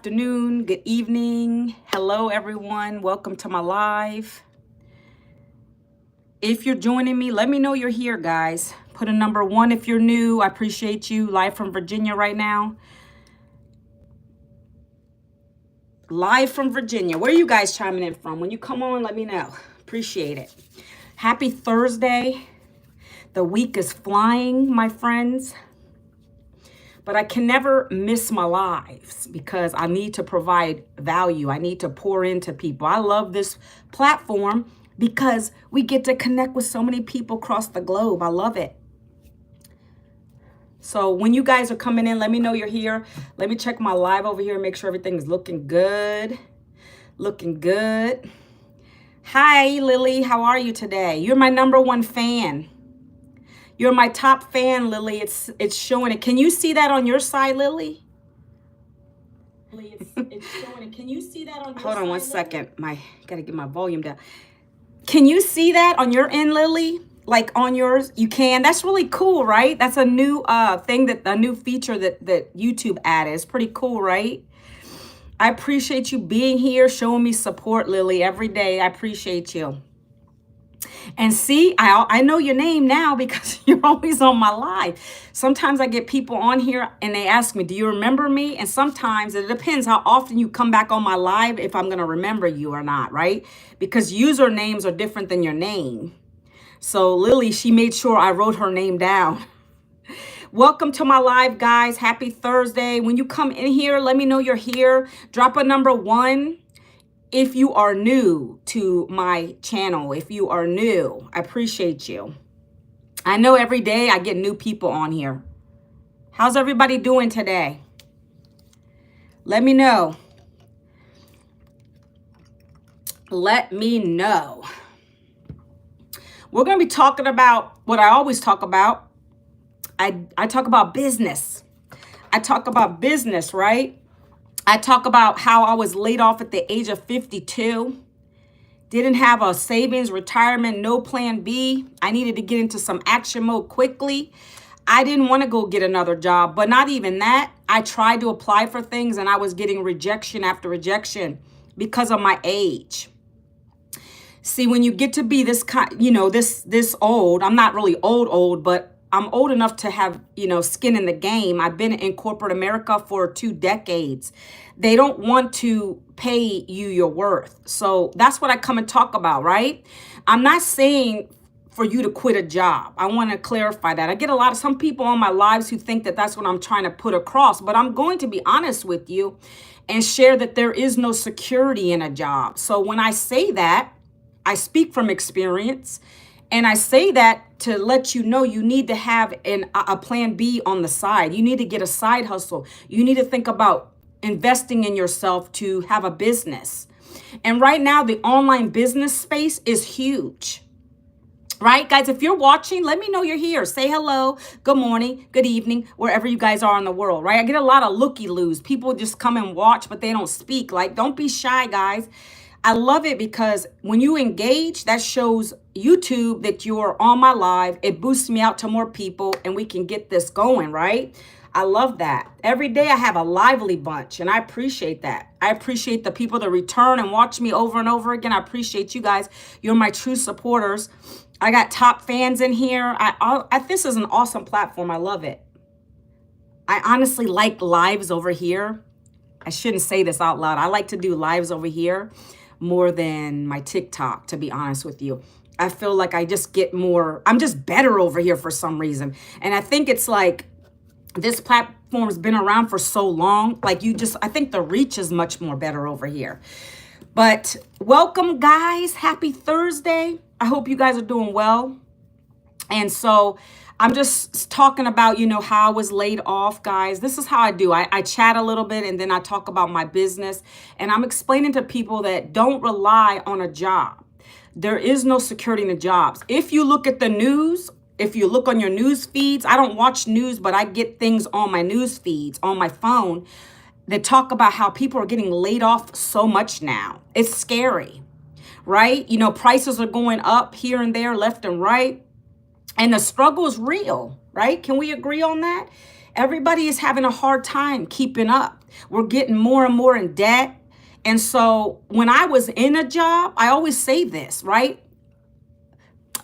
afternoon, good evening. Hello, everyone. Welcome to my live. If you're joining me, let me know you're here, guys. Put a number 1 if you're new. I appreciate you. Live from Virginia right now. Live from Virginia. Where are you guys chiming in from? When you come on, let me know. Appreciate it. Happy Thursday. The week is flying, my friends. But I can never miss my lives because I need to provide value. I need to pour into people. I love this platform because we get to connect with so many people across the globe. I love it. So when you guys are coming in, let me know you're here. Let me check my live over here and make sure everything's looking good. Looking good. Hi, Lily. How are you today? You're my #1 fan. You're my top fan, Lily. It's showing it. Can you see that on your side, Lily? It's showing it. Can you see that on your side? Hold on one second. Gotta get my volume down. Can you see that on your end, Lily? Like on yours? You can. That's really cool, right? That's a new a new feature that YouTube added. It's pretty cool, right? I appreciate you being here, showing me support, Lily, every day. I appreciate you. And see, I know your name now because you're always on my live. Sometimes I get people on here and they ask me, do you remember me? And sometimes it depends how often you come back on my live if I'm going to remember you or not, right? Because usernames are different than your name. So Lily, she made sure I wrote her name down. Welcome to my live, guys. Happy Thursday. When you come in here, let me know you're here. Drop a #1. If you are new to my channel, if you are new, I appreciate you. I know every day I get new people on here. How's everybody doing today? Let me know. Let me know. We're going to be talking about what I always talk about. I talk about business. I talk about business, right? I talk about how I was laid off at the age of 52. Didn't have a savings, retirement, no plan B. I needed to get into some action mode quickly. I didn't want to go get another job, but not even that. I tried to apply for things and I was getting rejection after rejection because of my age. See, when you get to be this kind, this old, I'm not really old, but I'm old enough to have, skin in the game. I've been in corporate America for 2 decades. They don't want to pay you your worth. So that's what I come and talk about, right? I'm not saying for you to quit a job. I want to clarify that. I get some people on my lives who think that that's what I'm trying to put across, but I'm going to be honest with you and share that there is no security in a job. So when I say that, I speak from experience. And I say that to let you know you need to have a plan B on the side. You need to get a side hustle. You need to think about investing in yourself to have a business. And right now, the online business space is huge. Right, guys, if you're watching, let me know you're here. Say hello, good morning, good evening, wherever you guys are in the world, right? I get a lot of looky-loos. People just come and watch, but they don't speak. Like, don't be shy, guys. I love it because when you engage, that shows YouTube that you're on my live. It boosts me out to more people and we can get this going, right? I love that. Every day I have a lively bunch and I appreciate that. I appreciate the people that return and watch me over and over again. I appreciate you guys. You're my true supporters. I got top fans in here. This is an awesome platform. I love it. I honestly like lives over here. I shouldn't say this out loud. I like to do lives over here more than my TikTok, to be honest with you. I feel like I just get more, I'm just better over here for some reason. And I think it's like this platform's been around for so long. Like I think the reach is much more better over here. But welcome, guys. Happy Thursday. I hope you guys are doing well. And so I'm just talking about, how I was laid off, guys. This is how I do. I chat a little bit and then I talk about my business. And I'm explaining to people that don't rely on a job. There is no security in the jobs. If you look at the news, if you look on your news feeds, I don't watch news, but I get things on my news feeds on my phone that talk about how people are getting laid off so much now. It's scary, right? Prices are going up here and there, left and right. And the struggle is real, right? Can we agree on that? Everybody is having a hard time keeping up. We're getting more and more in debt. And so when I was in a job, I always say this, right?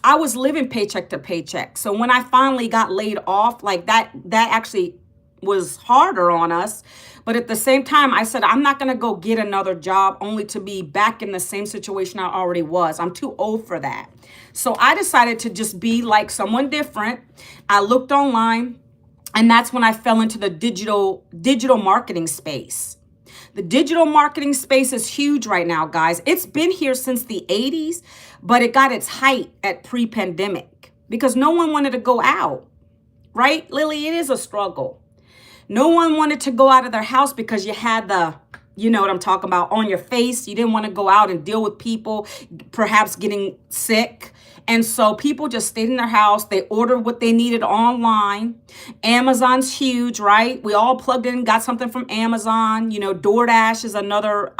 I was living paycheck to paycheck. So when I finally got laid off, like that actually was harder on us. But at the same time, I said, I'm not going to go get another job only to be back in the same situation I already was. I'm too old for that. So I decided to just be like someone different. I looked online, and that's when I fell into the digital marketing space. The digital marketing space is huge right now, guys. It's been here since the 80s, but it got its height at pre-pandemic because no one wanted to go out, right? Lily, it is a struggle. No one wanted to go out of their house because you had you know what I'm talking about, on your face. You didn't want to go out and deal with people, perhaps getting sick. And so people just stayed in their house. They ordered what they needed online. Amazon's huge, right? We all plugged in, got something from Amazon. You know, DoorDash is another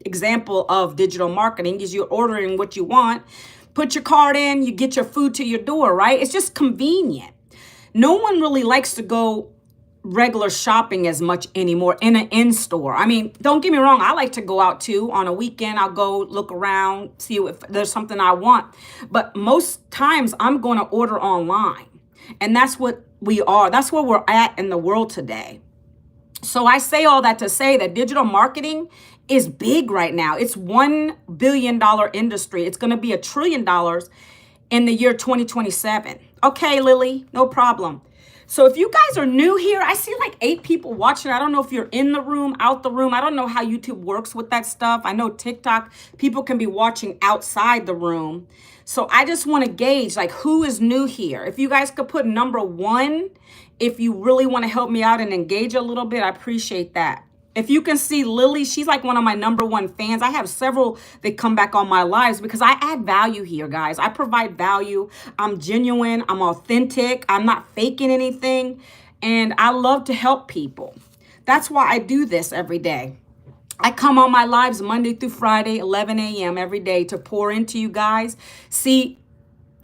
example of digital marketing, is you're ordering what you want. Put your card in, you get your food to your door, right? It's just convenient. No one really likes to go regular shopping as much anymore in an in-store. I mean, don't get me wrong, I like to go out too. On a weekend, I'll go look around, see if there's something I want. But most times I'm going to order online. And that's what we are. That's where we're at in the world today. So I say all that to say that digital marketing is big right now. It's $1 billion industry. It's going to be $1 trillion in the year 2027. Okay, Lily, no problem. So if you guys are new here, I see like 8 people watching. I don't know if you're in the room, out the room. I don't know how YouTube works with that stuff. I know TikTok, people can be watching outside the room. So I just want to gauge like who is new here. If you guys could put number 1, if you really want to help me out and engage a little bit, I appreciate that. If you can see Lily, she's like one of my number 1 fans. I have several that come back on my lives because I add value here, guys. I provide value. I'm genuine. I'm authentic. I'm not faking anything. And I love to help people. That's why I do this every day. I come on my lives Monday through Friday, 11 a.m. every day to pour into you guys. See,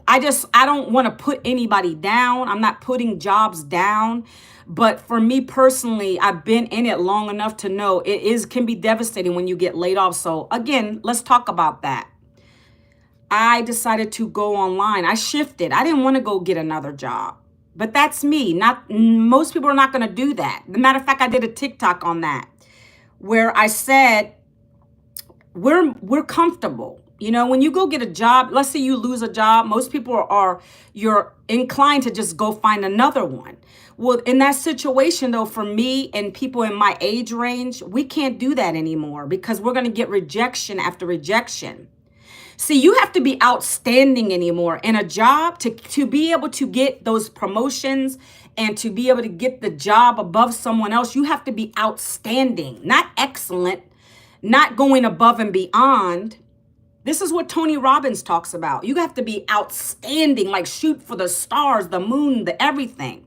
I don't want to put anybody down. I'm not putting jobs down. But for me personally, I've been in it long enough to know can be devastating when you get laid off. So again, let's talk about that. I decided to go online. I shifted. I didn't want to go get another job. But that's me. Most people are not going to do that. As a matter of fact, I did a TikTok on that where I said, we're comfortable. You know, when you go get a job, let's say you lose a job, most people you're inclined to just go find another one. Well, in that situation though, for me and people in my age range, we can't do that anymore because we're going to get rejection after rejection. See, you have to be outstanding anymore in a job to be able to get those promotions and to be able to get the job above someone else. You have to be outstanding, not excellent, not going above and beyond. This is what Tony Robbins talks about. You have to be outstanding, like shoot for the stars, the moon, the everything.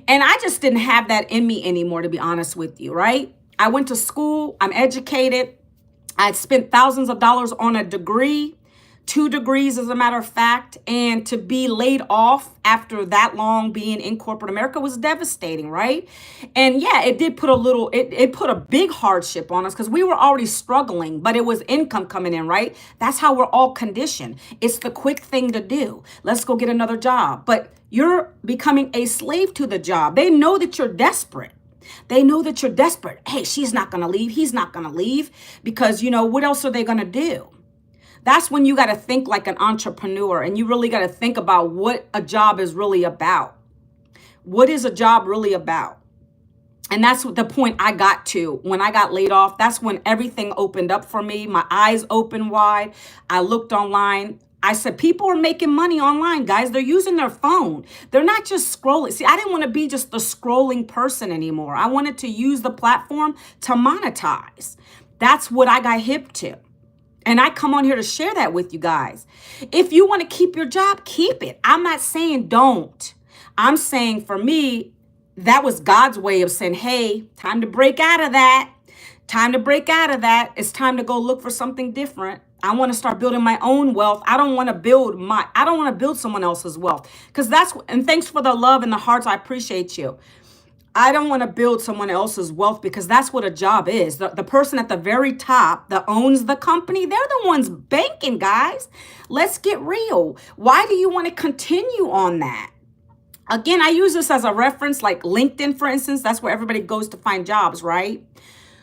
And I just didn't have that in me anymore, to be honest with you, right? I went to school. I'm educated. I spent thousands of dollars on a degree, 2 degrees, as a matter of fact. And to be laid off after that long being in corporate America was devastating, right? And yeah, it did put it put a big hardship on us because we were already struggling, but it was income coming in, right? That's how we're all conditioned. It's the quick thing to do. Let's go get another job. But you're becoming a slave to the job. They know that you're desperate. They know that you're desperate. Hey, she's not going to leave. He's not going to leave because, you know, what else are they going to do? That's when you got to think like an entrepreneur and you really got to think about what a job is really about. What is a job really about? And that's the point I got to when I got laid off. That's when everything opened up for me. My eyes opened wide. I looked online. I said, people are making money online, guys. They're using their phone. They're not just scrolling. See, I didn't want to be just the scrolling person anymore. I wanted to use the platform to monetize. That's what I got hip to. And I come on here to share that with you guys. If you want to keep your job, keep it. I'm not saying don't. I'm saying for me, that was God's way of saying, hey, time to break out of that. Time to break out of that. It's time to go look for something different. I want to start building my own wealth. I don't want to build someone else's wealth. And thanks for the love and the hearts. I appreciate you. I don't want to build someone else's wealth because that's what a job is. The person at the very top that owns the company, they're the ones banking, guys. Let's get real. Why do you want to continue on that? Again, I use this as a reference, like LinkedIn, for instance. That's where everybody goes to find jobs, right?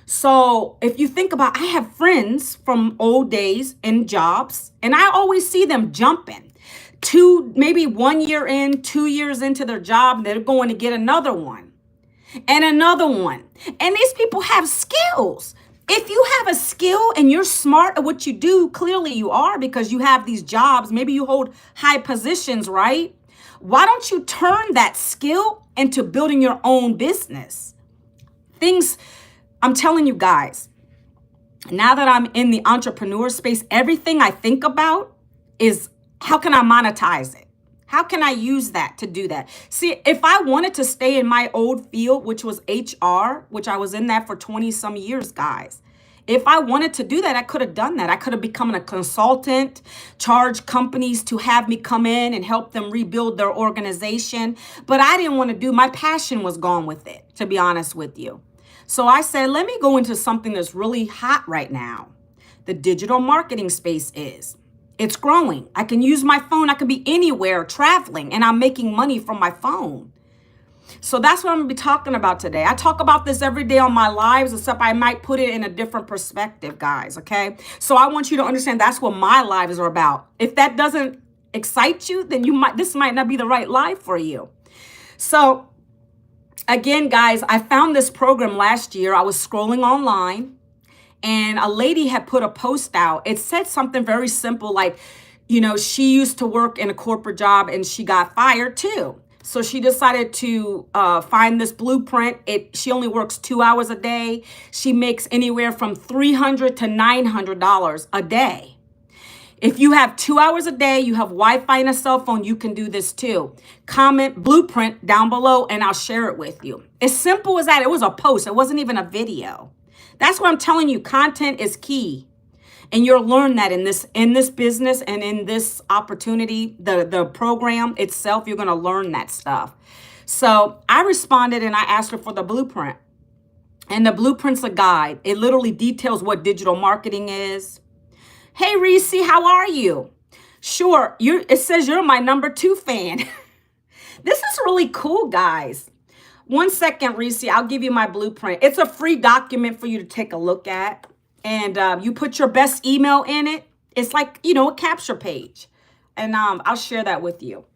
So if you think about, I have friends from old days in jobs, and I always see them jumping. Maybe 1 year in, 2 years into their job, they're going to get another one and another one. And these people have skills. If you have a skill and you're smart at what you do, clearly you are because you have these jobs. Maybe you hold high positions, right? Why don't you turn that skill into building your own business? I'm telling you guys, now that I'm in the entrepreneur space, everything I think about is how can I monetize it? How can I use that to do that? See, if I wanted to stay in my old field, which was HR, which I was in that for 20 some years, guys. If I wanted to do that, I could have done that. I could have become a consultant, charged companies to have me come in and help them rebuild their organization. But I didn't want to my passion was gone with it, to be honest with you. So I said, let me go into something that's really hot right now. The digital marketing space is. It's growing. I can use my phone. I can be anywhere traveling and I'm making money from my phone. So that's what I'm going to be talking about today. I talk about this every day on my lives, except I might put it in a different perspective, guys, okay? So I want you to understand that's what my lives are about. If that doesn't excite you, then this might not be the right life for you. So again, guys, I found this program last year. I was scrolling online and a lady had put a post out. It said something very simple like, she used to work in a corporate job and she got fired too. So she decided to find this blueprint. She only works 2 hours a day. She makes anywhere from $300 to $900 a day. If you have 2 hours a day, you have Wi-Fi and a cell phone, you can do this too. Comment blueprint down below and I'll share it with you. As simple as that. It was a post. It wasn't even a video. That's what I'm telling you. Content is key. And you'll learn that in this business and in this opportunity, the program itself, you're going to learn that stuff. So I responded and I asked her for the blueprint. And the blueprint's a guide. It literally details what digital marketing is. Hey, Reese, how are you? Sure. It says you're my #2 fan. This is really cool, guys. 1 second, Reese. I'll give you my blueprint. It's a free document for you to take a look at. And you put your best email in it. It's like, a capture page. And I'll share that with you.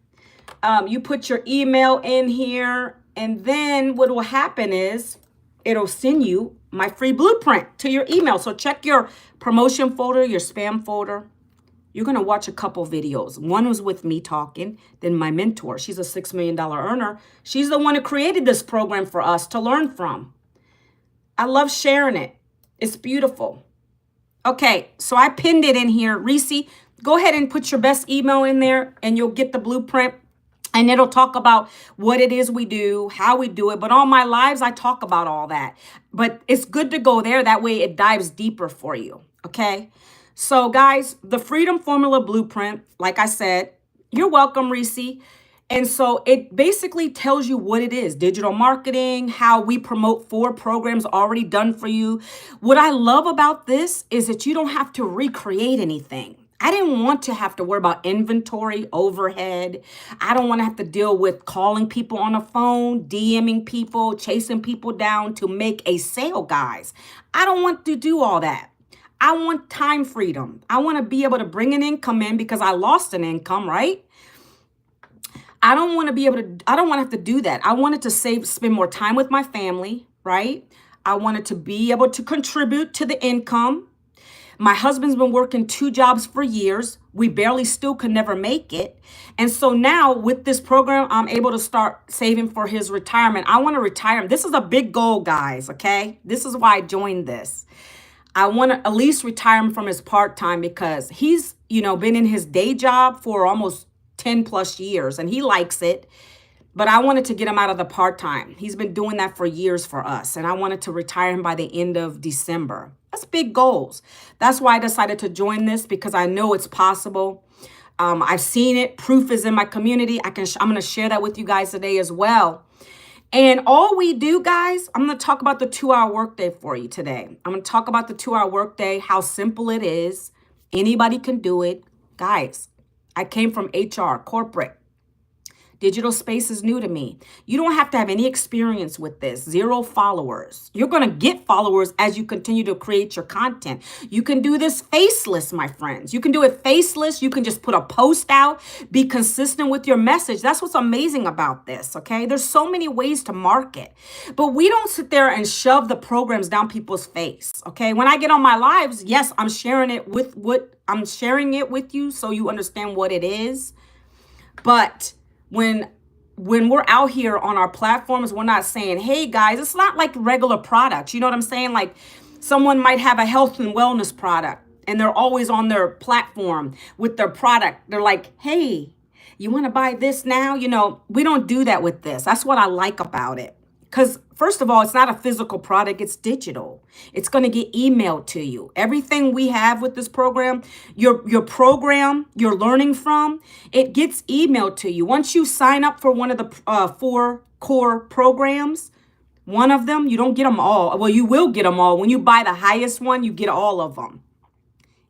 You put your email in here. And then what will happen is it'll send you my free blueprint to your email. So check your promotion folder, your spam folder. You're going to watch a couple videos. One was with me talking. Then my mentor, she's a $6 million earner. She's the one who created this program for us to learn from. I love sharing it. It's beautiful. Okay, so I pinned it in here. Reese, go ahead and put your best email in there and you'll get the blueprint. And it'll talk about what it is we do, how we do it. But on my lives, I talk about all that. But it's good to go there. That way it dives deeper for you. Okay, so guys, the Freedom Formula Blueprint, like I said, you're welcome, Reese. And so it basically tells you what it is, digital marketing, how we promote 4 programs already done for you. What I love about this is that you don't have to recreate anything. I didn't want to have to worry about inventory, overhead. I don't want to have to deal with calling people on the phone, DMing people, chasing people down to make a sale, guys. I don't want to do all that. I want time freedom. I want to be able to bring an income in because I lost an income, right? I don't want to have to do that. I wanted to spend more time with my family, right? I wanted to be able to contribute to the income. My husband's been working 2 jobs for years. We barely still could never make it. And so now with this program, I'm able to start saving for his retirement. I want to retire him. This is a big goal, guys, okay? This is why I joined this. I want to at least retire him from his part-time because he's, been in his day job for almost 10 plus years and he likes it, but I wanted to get him out of the part-time. He's been doing that for years for us. And I wanted to retire him by the end of December. That's big goals. That's why I decided to join this because I know it's possible. I've seen it. Proof is in my community. I'm going to share that with you guys today as well. And all we do, guys, I'm going to talk about the 2-hour workday for you today. I'm going to talk about the 2-hour workday, how simple it is. Anybody can do it. Guys, I came from HR, corporate. Digital space is new to me. You don't have to have any experience with this. 0 followers. You're going to get followers as you continue to create your content. You can do this faceless, my friends. You can do it faceless. You can just put a post out, be consistent with your message. That's what's amazing about this, okay? There's so many ways to market, but we don't sit there and shove the programs down people's face, okay? When I get on my lives, yes, I'm sharing it with you so you understand what it is. But when we're out here on our platforms, we're not saying, hey guys, it's not like regular products. You know what I'm saying? Like someone might have a health and wellness product and they're always on their platform with their product. They're like, hey, you want to buy this now? You know, we don't do that with this. That's what I like about it. Because first of all, it's not a physical product, it's digital. It's going to get emailed to you. Everything we have with this program, your program you're learning from, it gets emailed to you. Once you sign up for one of the 4 core programs, one of them, you don't get them all. Well, you will get them all. When you buy the highest one, you get all of them.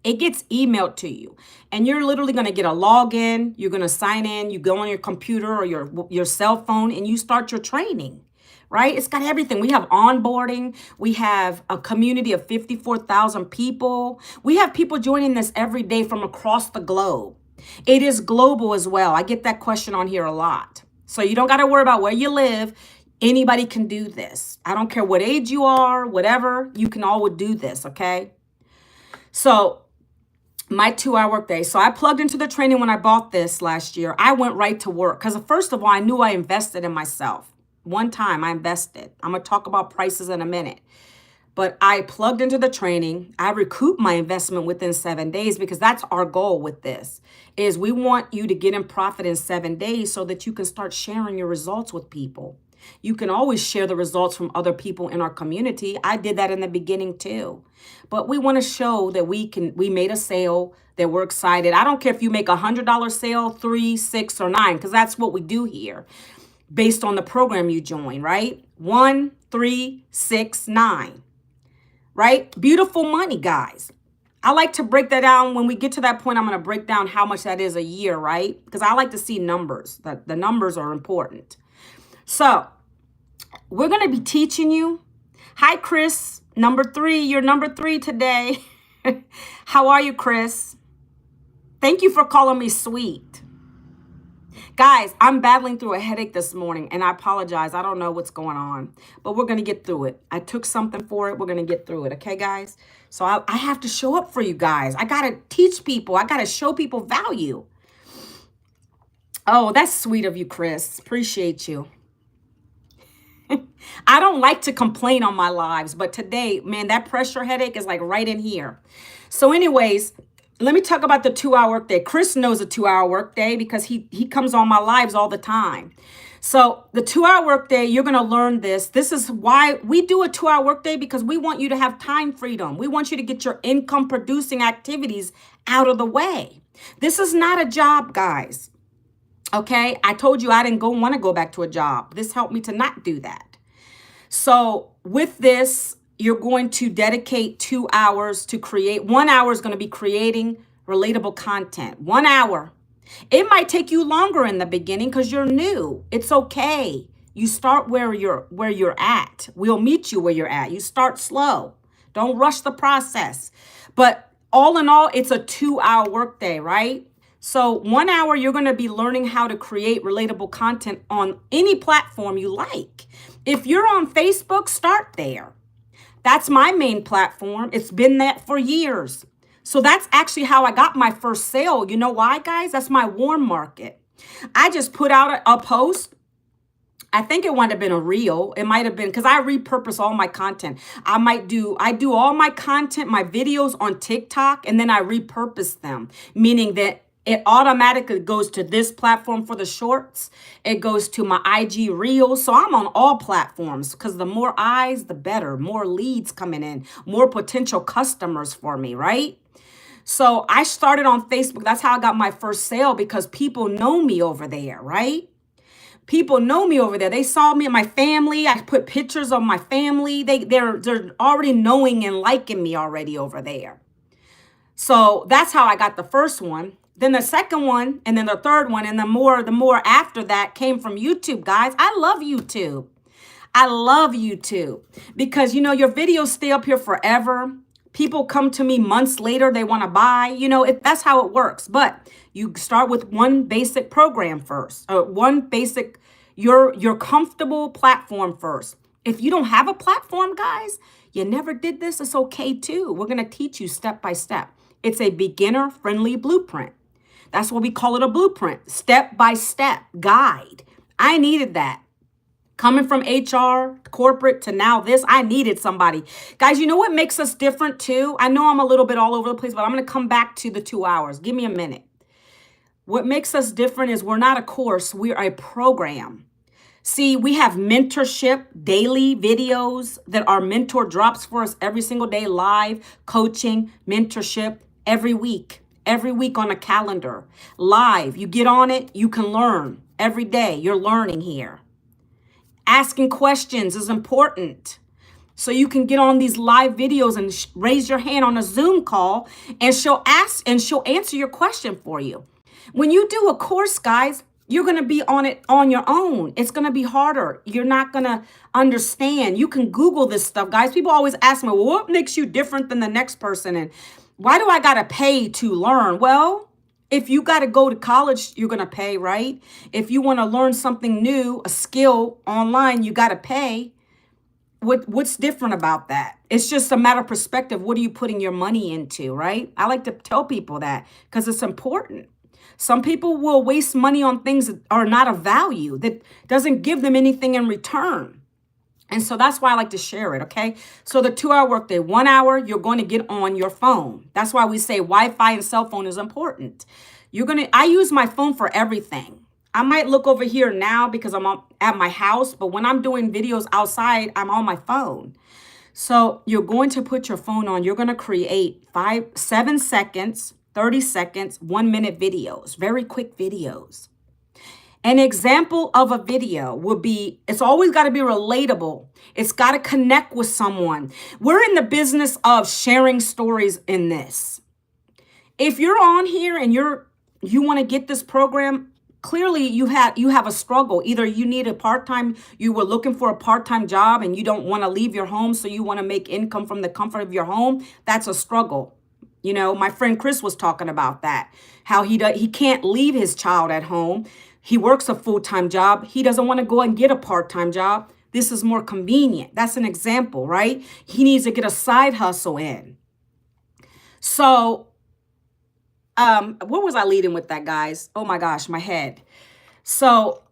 It gets emailed to you and you're literally going to get a login. You're going to sign in. You go on your computer or your cell phone and you start your training. Right? It's got everything. We have onboarding. We have a community of 54,000 people. We have people joining this every day from across the globe. It is global as well. I get that question on here a lot. So you don't got to worry about where you live. Anybody can do this. I don't care what age you are, whatever, you can all do this, okay? So my 2-hour workday. So I plugged into the training when I bought this last year. I went right to work because first of all, I knew I invested in myself. One time I invested. I'm going to talk about prices in a minute. But I plugged into the training. I recouped my investment within 7 days because that's our goal with this, is we want you to get in profit in 7 days so that you can start sharing your results with people. You can always share the results from other people in our community. I did that in the beginning too. But we want to show that we made a sale, that we're excited. I don't care if you make $100 sale, 3, 6, or 9, because that's what we do here. Based on the program you join, right? 1, 3, 6, 9, right? Beautiful money, guys. I like to break that down. When we get to that point, I'm going to break down how much that is a year, right? Because I like to see numbers. The numbers are important. So we're going to be teaching you. Hi, Chris, number 3. You're number 3 today. How are you, Chris? Thank you for calling me sweet. Guys, I'm battling through a headache this morning, and I apologize. I don't know what's going on, but we're going to get through it. I took something for it. We're going to get through it. Okay, guys? So I have to show up for you guys. I got to teach people. I got to show people value. Oh, that's sweet of you, Chris. Appreciate you. I don't like to complain on my lives, but today, man, that pressure headache is like right in here. So anyways, let me talk about the 2-hour workday. Chris knows a 2-hour workday because he comes on my lives all the time. So the 2-hour workday, you're going to learn this. This is why we do a 2-hour workday, because we want you to have time freedom. We want you to get your income producing activities out of the way. This is not a job, guys. Okay. I told you I didn't want to go back to a job. This helped me to not do that. So with this, you're going to dedicate 2 hours to create. 1 hour is going to be creating relatable content. 1 hour. It might take you longer in the beginning because you're new. It's okay. You start where you're at. We'll meet you where you're at. You start slow. Don't rush the process. But all in all, it's a 2-hour workday, right? So 1 hour, you're going to be learning how to create relatable content on any platform you like. If you're on Facebook, start there. That's my main platform. It's been that for years. So that's actually how I got my first sale. You know why, guys? That's my warm market. I just put out a post. I think it might have been a reel. It might have been because I repurpose all my content. I do all my content, my videos on TikTok, and then I repurpose them, meaning that it automatically goes to this platform for the shorts. It goes to my IG reels. So I'm on all platforms because the more eyes, the better. More leads coming in, more potential customers for me, right? So I started on Facebook. That's how I got my first sale, because people know me over there, right? People know me over there. They saw me and my family. I put pictures of my family. They're already knowing and liking me already over there. So that's how I got the first one. Then the second one, and then the third one, and the more after that came from YouTube, guys. I love YouTube. I love YouTube because, you know, your videos stay up here forever. People come to me months later, they want to buy, you know, that's how it works. But you start with one basic program first, or one basic, your comfortable platform first. If you don't have a platform, guys, you never did this, it's okay too. We're going to teach you step by step. It's a beginner-friendly blueprint. That's what we call it, a blueprint, step-by-step guide. I needed that. Coming from HR, corporate to now this, I needed somebody. Guys, you know what makes us different too? I know I'm a little bit all over the place, but I'm going to come back to the 2 hours. Give me a minute. What makes us different is we're not a course, we're a program. See, we have mentorship, daily videos that our mentor drops for us every single day, live coaching, mentorship every week on a calendar, live. You get on it, you can learn every day. You're learning here. Asking questions is important. So you can get on these live videos and raise your hand on a Zoom call and she'll answer your question for you. When you do a course, guys, you're going to be on it on your own. It's going to be harder. You're not going to understand. You can Google this stuff, guys. People always ask me, well, what makes you different than the next person? And why do I got to pay to learn? Well, if you got to go to college, you're going to pay, right? If you want to learn something new, a skill online, you got to pay. What's different about that? It's just a matter of perspective. What are you putting your money into, right? I like to tell people that because it's important. Some people will waste money on things that are not of value, that doesn't give them anything in return. And so that's why I like to share it, okay? So the 2 hour workday, 1 hour, you're going to get on your phone. That's why we say Wi-Fi and cell phone is important. I use my phone for everything. I might look over here now because I'm at my house, but when I'm doing videos outside, I'm on my phone. So you're going to put your phone on. You're going to create 7 seconds, 30 seconds, 1 minute videos, very quick videos. An example of a video would be, it's always got to be relatable. It's got to connect with someone. We're in the business of sharing stories in this. If you're on here and you want to get this program, clearly you have a struggle. Either you need you were looking for a part-time job and you don't want to leave your home, so you want to make income from the comfort of your home. That's a struggle. You know, my friend Chris was talking about that, how he can't leave his child at home. He works a full-time job. He doesn't want to go and get a part-time job. This is more convenient. That's an example, right? He needs to get a side hustle in. So, what was I leading with that, guys? Oh my gosh, my head. So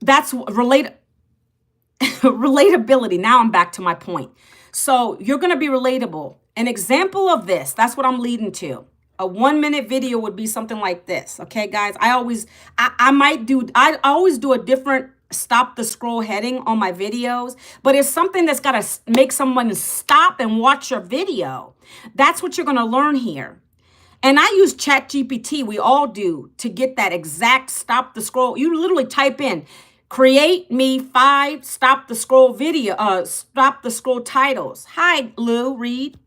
that's relatability. Now I'm back to my point. So you're going to be relatable. An example of this, that's what I'm leading to. A 1 minute video would be something like this. Okay, guys, I always do a different stop the scroll heading on my videos, but it's something that's got to make someone stop and watch your video. That's what you're going to learn here. And I use ChatGPT, we all do, to get that exact stop the scroll. You literally type in, create me 5 stop the scroll stop the scroll titles. Hi, Lou Reed.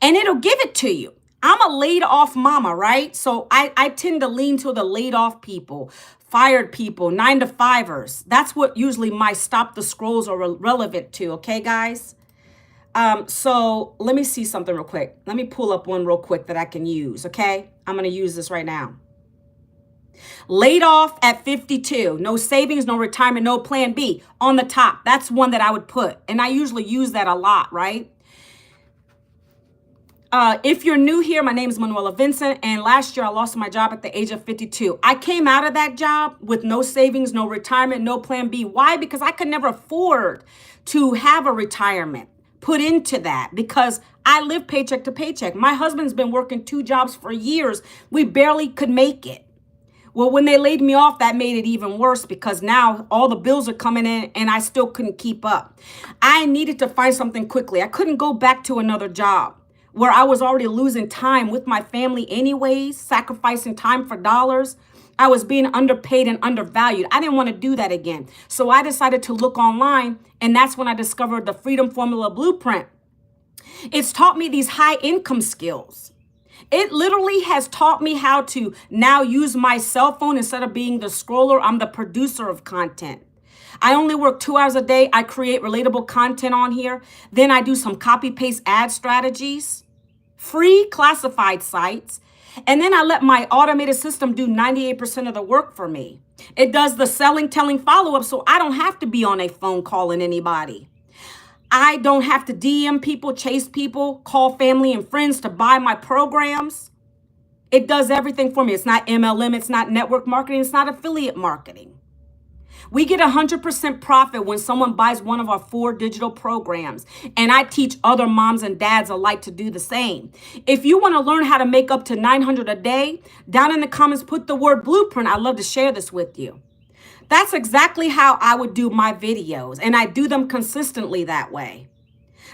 And it'll give it to you. I'm a laid off mama, right? So I tend to lean to the laid off people, fired people, 9-to-5ers. That's what usually my stop the scrolls are relevant to. Okay, guys? So let me see something real quick. Let me pull up one real quick that I can use. Okay. I'm going to use this right now. Laid off at 52, no savings, no retirement, no plan B on the top. That's one that I would put. And I usually use that a lot, right? If you're new here, my name is Manuela Vincent, and last year I lost my job at the age of 52. I came out of that job with no savings, no retirement, no plan B. Why? Because I could never afford to have a retirement put into that because I live paycheck to paycheck. My husband's been working 2 jobs for years. We barely could make it. Well, when they laid me off, that made it even worse because now all the bills are coming in and I still couldn't keep up. I needed to find something quickly. I couldn't go back to another job where I was already losing time with my family anyways, sacrificing time for dollars. I was being underpaid and undervalued. I didn't want to do that again. So I decided to look online, and that's when I discovered the Freedom Formula Blueprint. It's taught me these high income skills. It literally has taught me how to now use my cell phone. Instead of being the scroller, I'm the producer of content. I only work 2 hours a day. I create relatable content on here. Then I do some copy paste ad strategies, free classified sites. And then I let my automated system do 98% of the work for me. It does the selling, telling, follow up, so I don't have to be on a phone calling anybody. I don't have to DM people, chase people, call family and friends to buy my programs. It does everything for me. It's not MLM, it's not network marketing, it's not affiliate marketing. We get 100% profit when someone buys one of our 4 digital programs. And I teach other moms and dads alike to do the same. If you want to learn how to make up to $900 a day, down in the comments, put the word blueprint. I'd love to share this with you. That's exactly how I would do my videos. And I do them consistently that way.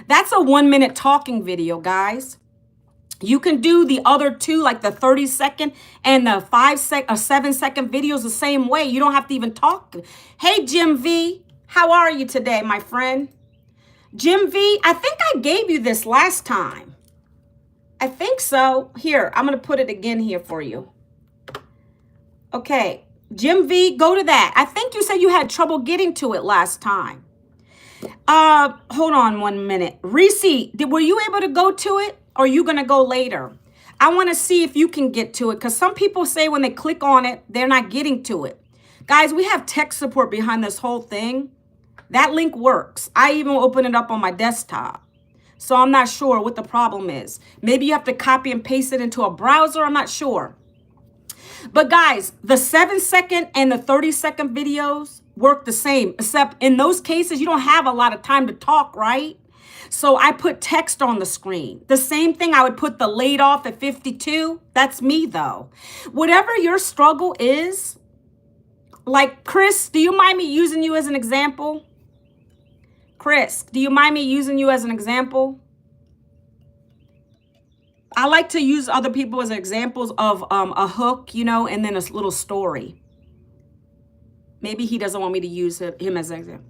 That's a 1-minute talking video, guys. You can do the other 2, like the 30-second and the 7-second videos the same way. You don't have to even talk. Hey, Jim V, how are you today, my friend? Jim V, I think I gave you this last time. I think so. Here, I'm going to put it again here for you. Okay, Jim V, go to that. I think you said you had trouble getting to it last time. Hold on 1 minute. Reese, were you able to go to it? Or are you going to go later? I want to see if you can get to it, because some people say when they click on it, they're not getting to it. Guys, we have tech support behind this whole thing. That link works. I even open it up on my desktop. So I'm not sure what the problem is. Maybe you have to copy and paste it into a browser. I'm not sure. But guys, the 7-second and the 30-second videos work the same, except in those cases, you don't have a lot of time to talk, right? So I put text on the screen. The same thing, I would put the laid off at 52. That's me though. Whatever your struggle is, like Chris, do you mind me using you as an example? Chris, do you mind me using you as an example? I like to use other people as examples of a hook, you know, and then a little story. Maybe he doesn't want me to use him as an example.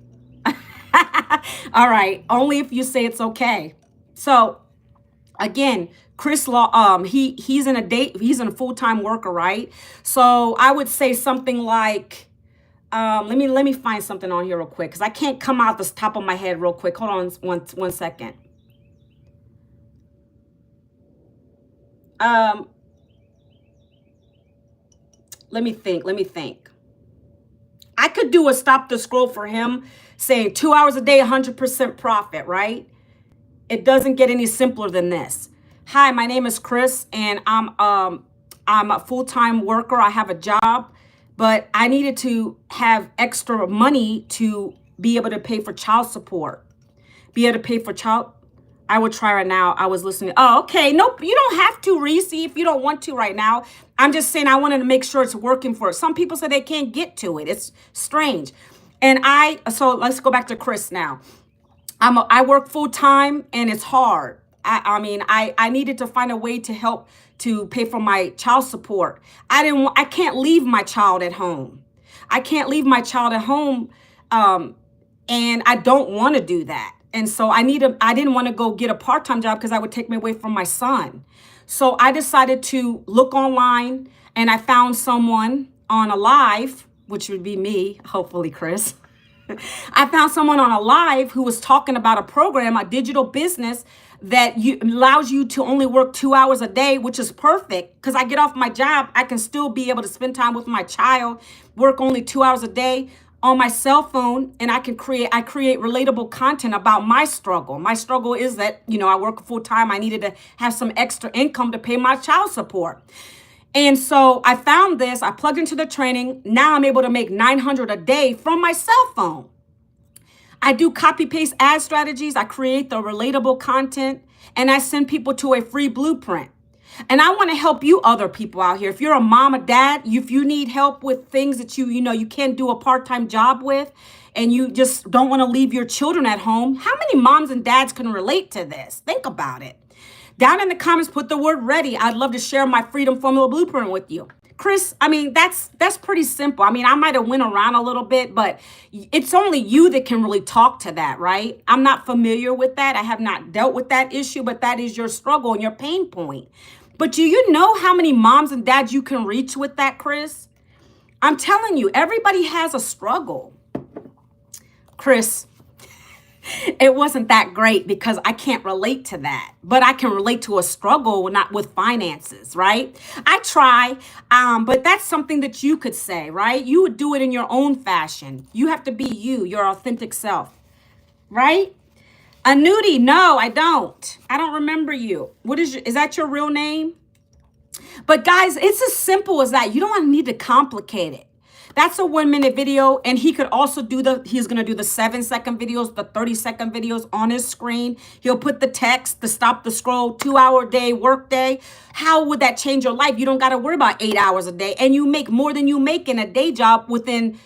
All right, only if you say it's okay. So again, Chris Law, he's in a full-time worker, right? So I would say something like, let me find something on here real quick, because I can't come out the top of my head real quick. Hold on one second. Let me think. I could do a stop the scroll for him saying 2 hours a day, 100% profit, right? It doesn't get any simpler than this. Hi, my name is Chris, and I'm a full-time worker. I have a job, but I needed to have extra money to be able to pay for child support. I would try right now. I was listening. Oh, okay. Nope. You don't have to, Reese, if you don't want to right now. I'm just saying I wanted to make sure it's working for it. Some people say they can't get to it. It's strange. So let's go back to Chris now. I work full time and it's hard. I needed to find a way to help to pay for my child support. I can't leave my child at home. And I don't want to do that. And so I didn't want to go get a part-time job because that would take me away from my son. So I decided to look online, and I found someone on a live, which would be me, hopefully Chris. I found someone on a live who was talking about a program, a digital business that allows you to only work 2 hours a day, which is perfect because I get off my job. I can still be able to spend time with my child, work only 2 hours a day on my cell phone, and I create relatable content about my struggle. My struggle is that, I work full time. I needed to have some extra income to pay my child support. And so I found this, I plugged into the training. Now I'm able to make $900 a day from my cell phone. I do copy paste ad strategies. I create the relatable content, and I send people to a free blueprint. And I want to help you other people out here. If you're a mom or dad, if you need help with things that you can't do a part-time job with, and you just don't want to leave your children at home, how many moms and dads can relate to this? Think about it. Down in the comments, put the word ready. I'd love to share my Freedom Formula Blueprint with you. Chris, I mean, that's pretty simple. I mean, I might have went around a little bit, but it's only you that can really talk to that, right? I'm not familiar with that. I have not dealt with that issue, but that is your struggle and your pain point. But do you know how many moms and dads you can reach with that, Chris? I'm telling you, everybody has a struggle. Chris, it wasn't that great because I can't relate to that, but I can relate to a struggle, not with finances, right? I try, but that's something that you could say, right? You would do it in your own fashion. You have to be you, your authentic self, right? Anuti, no, I don't. I don't remember you. Is that your real name? But guys, it's as simple as that. You don't need to complicate it. That's a 1-minute video. And he could also he's going to do the 7-second videos, the 30-second videos on his screen. He'll put the text, the stop the scroll, 2-hour day, work day. How would that change your life? You don't got to worry about 8 hours a day. And you make more than you make in a day job within,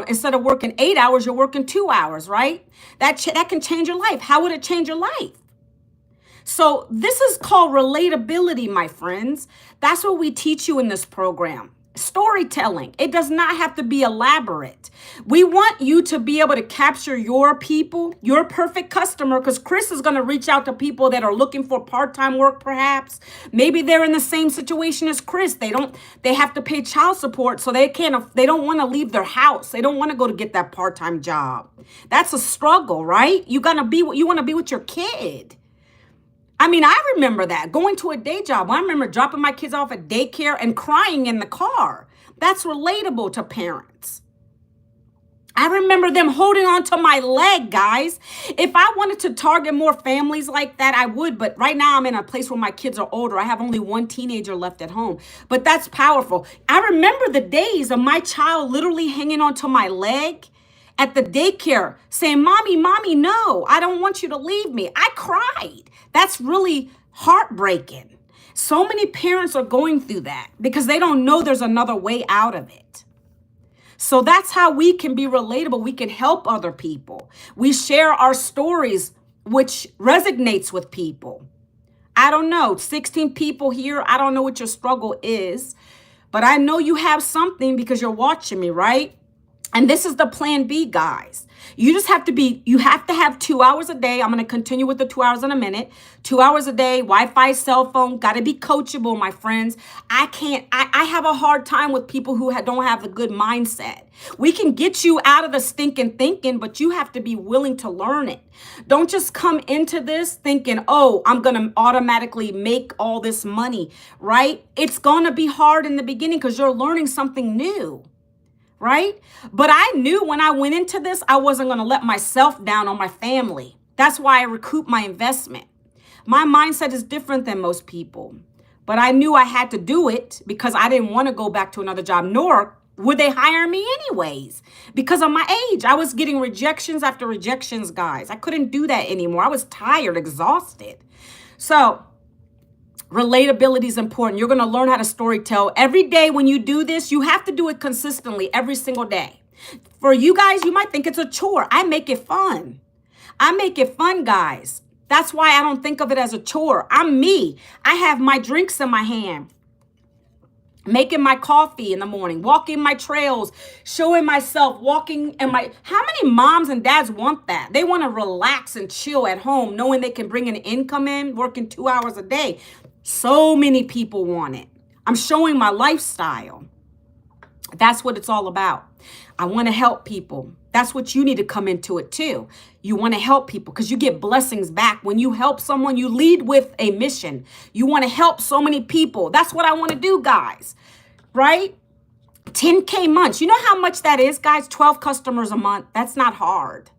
instead of working 8 hours, you're working 2 hours, right? That can change your life. How would it change your life? So this is called relatability, my friends. That's what we teach you in this program. Storytelling. It does not have to be elaborate. We want you to be able to capture your people, your perfect customer, because Chris is going to reach out to people that are looking for part-time work, perhaps. Maybe they're in the same situation as Chris. They have to pay child support, so they don't want to leave their house. They don't want to go to get that part-time job. That's a struggle, right? You want to be with your kid. I mean, I remember that, going to a day job. I remember dropping my kids off at daycare and crying in the car. That's relatable to parents. I remember them holding on to my leg, guys. If I wanted to target more families like that, I would. But right now I'm in a place where my kids are older. I have only one teenager left at home. But that's powerful. I remember the days of my child literally hanging onto my leg at the daycare saying, Mommy, no, I don't want you to leave me. I cried. That's really heartbreaking. So many parents are going through that because they don't know there's another way out of it. So that's how we can be relatable. We can help other people. We share our stories, which resonates with people. I don't know, 16 people here. I don't know what your struggle is, but I know you have something because you're watching me, right? And this is the plan B, guys. You have to have 2 hours a day. I'm going to continue with the 2 hours in a minute. 2 hours a day, Wi-Fi, cell phone, got to be coachable, my friends. I have a hard time with people who don't have a good mindset. We can get you out of the stinking thinking, but you have to be willing to learn it. Don't just come into this thinking, oh, I'm going to automatically make all this money, right? It's going to be hard in the beginning because you're learning something new. Right? But I knew when I went into this, I wasn't going to let myself down on my family. That's why I recouped my investment. My mindset is different than most people, but I knew I had to do it because I didn't want to go back to another job, nor would they hire me anyways because of my age. I was getting rejections after rejections, guys. I couldn't do that anymore. I was tired, exhausted. So relatability is important. You're going to learn how to storytell. Every day when you do this, you have to do it consistently every single day. For you guys, you might think it's a chore. I make it fun. I make it fun, guys. That's why I don't think of it as a chore. I'm me. I have my drinks in my hand, making my coffee in the morning, walking my trails, showing myself, walking in my... How many moms and dads want that? They want to relax and chill at home, knowing they can bring an income in, working 2 hours a day. So many people want it. I'm showing my lifestyle. That's what it's all about. I want to help people. That's what you need to come into it too. You want to help people because you get blessings back. When you help someone, you lead with a mission. You want to help so many people. That's what I want to do, guys. Right? 10K months. You know how much that is, guys? 12 customers a month. That's not hard.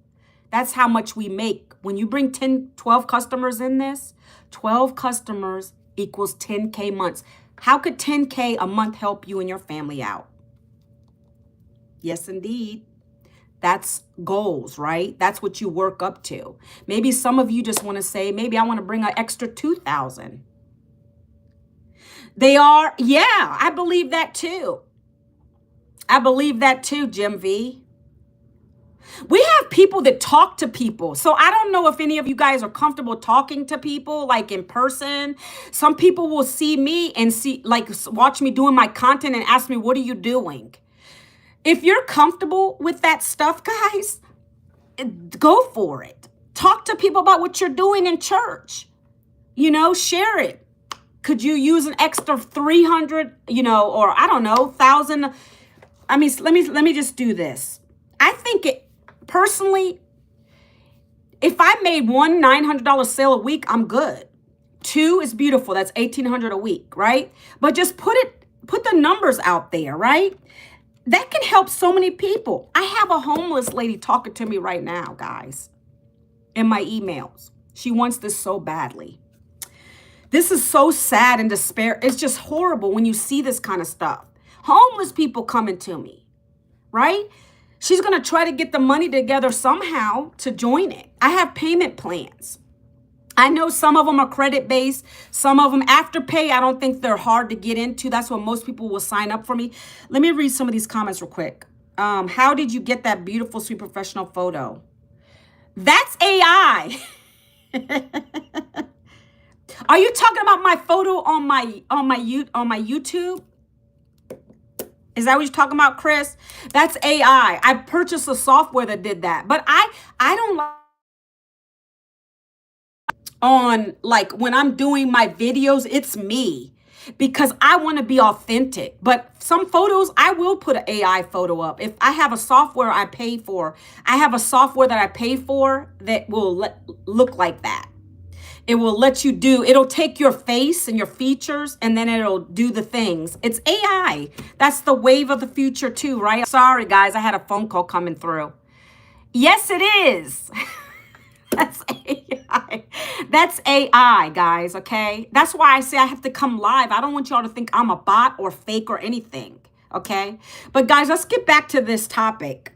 That's how much we make. When you bring 12 customers in this, 12 customers equals 10K months. How could 10K a month help you and your family out? Yes, indeed. That's goals, right? That's what you work up to. Maybe some of you just want to say, maybe I want to bring an extra 2,000. I believe that too. I believe that too, Jim V. We have people that talk to people. So I don't know if any of you guys are comfortable talking to people like in person. Some people will see me and watch me doing my content and ask me, what are you doing? If you're comfortable with that stuff, guys, go for it. Talk to people about what you're doing in church. Share it. Could you use an extra 300, or I don't know, 1,000? I mean, let me just do this. I think personally, if I made one $900 sale a week, I'm good. 2 is beautiful. That's $1,800 a week, right? But just put the numbers out there, right? That can help so many people. I have a homeless lady talking to me right now, guys, in my emails. She wants this so badly. This is so sad and despair. It's just horrible when you see this kind of stuff. Homeless people coming to me, right? She's going to try to get the money together somehow to join it. I have payment plans. I know some of them are credit-based. Some of them Afterpay. I don't think they're hard to get into. That's what most people will sign up for me. Let me read some of these comments real quick. How did you get that beautiful, sweet, professional photo? That's AI. Are you talking about my photo on my YouTube? Is that what you're talking about, Chris? That's AI. I purchased a software that did that. But I don't like on like when I'm doing my videos, it's me because I want to be authentic. But some photos, I will put an AI photo up. If I have a software I pay for, I have a software that I pay for that will look like that. It will let you it'll take your face and your features and then it'll do the things. It's AI. That's the wave of the future too, right? Sorry, guys, I had a phone call coming through. Yes, it is. That's AI. That's AI, guys, okay? That's why I say I have to come live. I don't want y'all to think I'm a bot or fake or anything, okay? But guys, let's get back to this topic.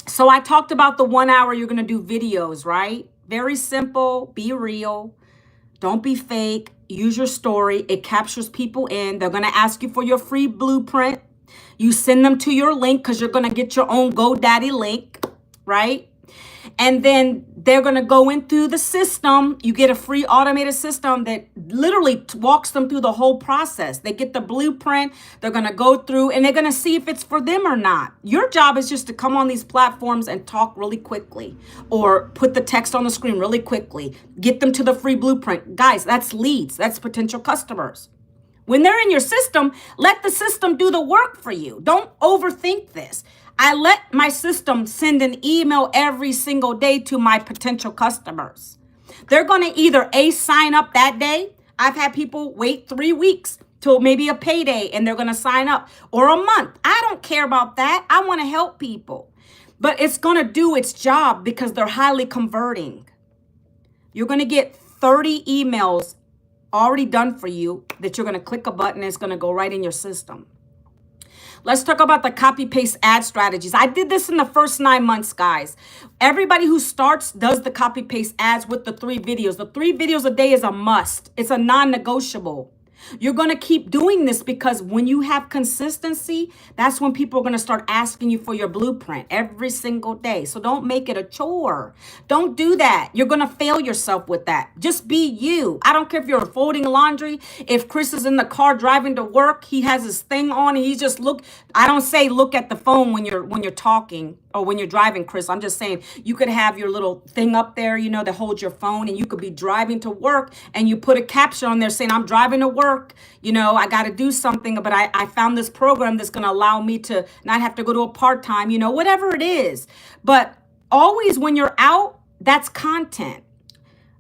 So I talked about the 1 hour you're going to do videos, right? Very simple. Be real. Don't be fake. Use your story. It captures people in. They're going to ask you for your free blueprint. You send them to your link because you're going to get your own GoDaddy link, right? And then they're going to go in through the system. You get a free automated system that literally walks them through the whole process. They get the blueprint. They're going to go through and they're going to see if it's for them or not. Your job is just to come on these platforms and talk really quickly or put the text on the screen really quickly. Get them to the free blueprint. Guys, that's leads. That's potential customers. When they're in your system, let the system do the work for you. Don't overthink this. I let my system send an email every single day to my potential customers. They're going to either sign up that day. I've had people wait 3 weeks till maybe a payday and they're going to sign up, or a month. I don't care about that. I want to help people, but it's going to do its job because they're highly converting. You're going to get 30 emails already done for you that you're going to click a button and it's going to go right in your system. Let's talk about the copy paste ad strategies. I did this in the first 9 months, guys. Everybody who starts does the copy paste ads with the 3 videos. The 3 videos a day is a must. It's a non-negotiable. You're going to keep doing this because when you have consistency, that's when people are going to start asking you for your blueprint every single day. So don't make it a chore. Don't do that. You're going to fail yourself with that. Just be you. I don't care if you're folding laundry. If Chris is in the car driving to work, he has his thing on and he's just I don't say look at the phone when you're talking or when you're driving, Chris. I'm just saying you could have your little thing up there, that holds your phone, and you could be driving to work and you put a caption on there saying, I'm driving to work. I got to do something, but I found this program that's going to allow me to not have to go to a part-time, whatever it is. But always when you're out, that's content.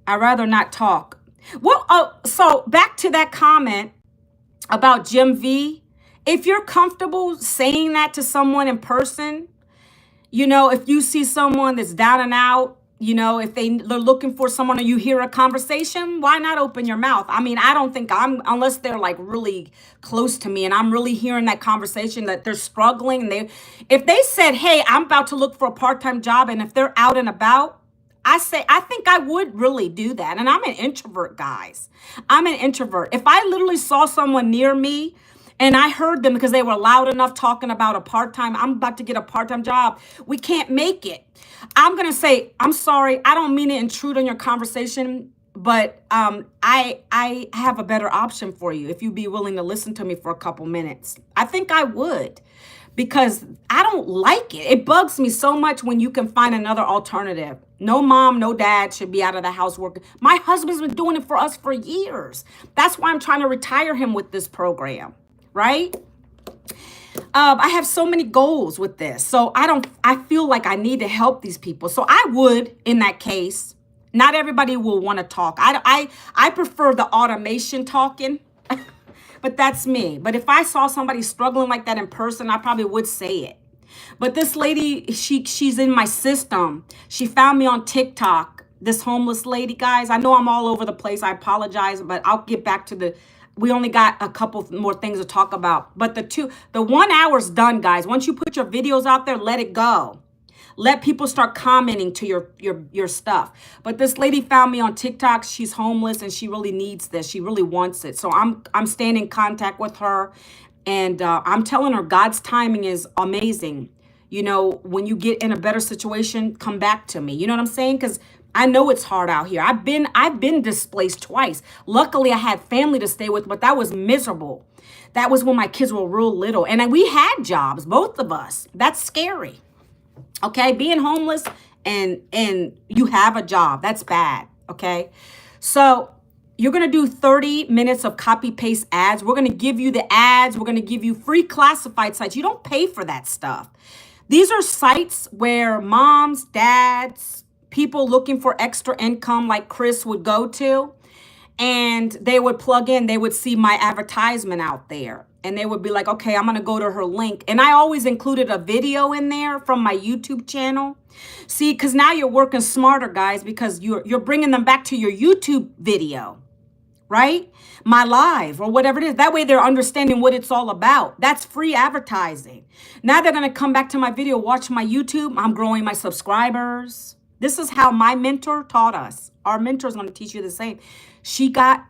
I'd rather not talk. Well, so back to that comment about Jim V. If you're comfortable saying that to someone in person, if you see someone that's down and out, if they're looking for someone or you hear a conversation, why not open your mouth? I mean, I don't think unless they're like really close to me and I'm really hearing that conversation that they're struggling. If they said, hey, I'm about to look for a part-time job, and if they're out and about, I think I would really do that. And I'm an introvert, guys. I'm an introvert. If I literally saw someone near me And I heard them because they were loud enough talking about a part-time. I'm about to get a part-time job. We can't make it. I'm going to say, I'm sorry. I don't mean to intrude on your conversation, but I have a better option for you if you'd be willing to listen to me for a couple minutes. I think I would, because I don't like it. It bugs me so much when you can find another alternative. No mom, no dad should be out of the house working. My husband's been doing it for us for years. That's why I'm trying to retire him with this program, right? I have so many goals with this. So I feel like I need to help these people. So I would, in that case, not everybody will want to talk. I prefer the automation talking, but that's me. But if I saw somebody struggling like that in person, I probably would say it. But this lady, she's in my system. She found me on TikTok, this homeless lady, guys. I know I'm all over the place. I apologize, but I'll get back to we only got a couple more things to talk about. But the 1 hour's done, guys. Once you put your videos out there, let it go. Let people start commenting to your stuff. But this lady found me on TikTok. She's homeless and she really needs this. She really wants it. So I'm staying in contact with her. And I'm telling her God's timing is amazing. You know, when you get in a better situation, come back to me. You know what I'm saying? Because I know it's hard out here. I've been displaced twice. Luckily, I had family to stay with, but that was miserable. That was when my kids were real little. And we had jobs, both of us. That's scary. Okay? Being homeless and you have a job, that's bad. Okay? So you're going to do 30 minutes of copy paste ads. We're going to give you the ads. We're going to give you free classified sites. You don't pay for that stuff. These are sites where moms, dads, people looking for extra income like Chris would go to, and they would plug in. They would see my advertisement out there and they would be like, okay, I'm going to go to her link. And I always included a video in there from my YouTube channel. See, because now you're working smarter, guys, because you're bringing them back to your YouTube video, right? My live or whatever it is. That way they're understanding what it's all about. That's free advertising. Now they're going to come back to my video, watch my YouTube. I'm growing my subscribers. This is how my mentor taught us. Our mentor is going to teach you the same. She got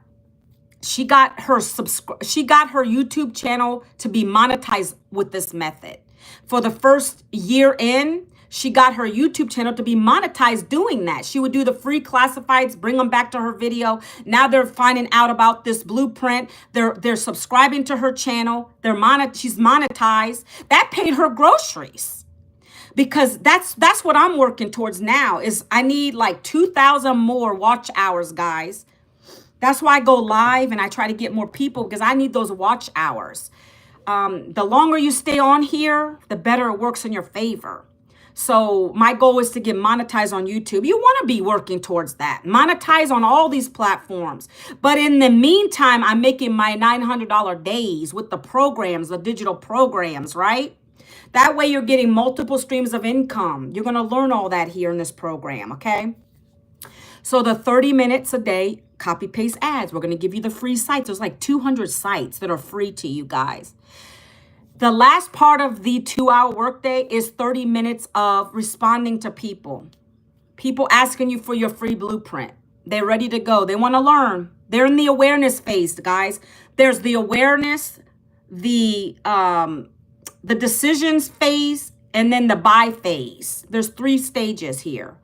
her YouTube channel to be monetized with this method. For the first year in, she got her YouTube channel to be monetized doing that. She would do the free classifieds, bring them back to her video. Now they're finding out about this blueprint. They're subscribing to her channel. She's monetized. That paid her groceries. Because that's what I'm working towards now is I need like 2,000 more watch hours, guys. That's why I go live and I try to get more people because I need those watch hours. The longer you stay on here, the better it works in your favor. So my goal is to get monetized on YouTube. You want to be working towards that. Monetize on all these platforms. But in the meantime, I'm making my $900 days with the programs, the digital programs, right? That way you're getting multiple streams of income. You're going to learn all that here in this program, okay? So the 30 minutes a day, copy paste ads. We're going to give you the free sites. There's like 200 sites that are free to you guys. The last part of the 2-hour workday is 30 minutes of responding to people. People asking you for your free blueprint. They're ready to go. They want to learn. They're in the awareness phase, guys. There's the awareness, the decisions phase, and then the buy phase. There's 3 stages here.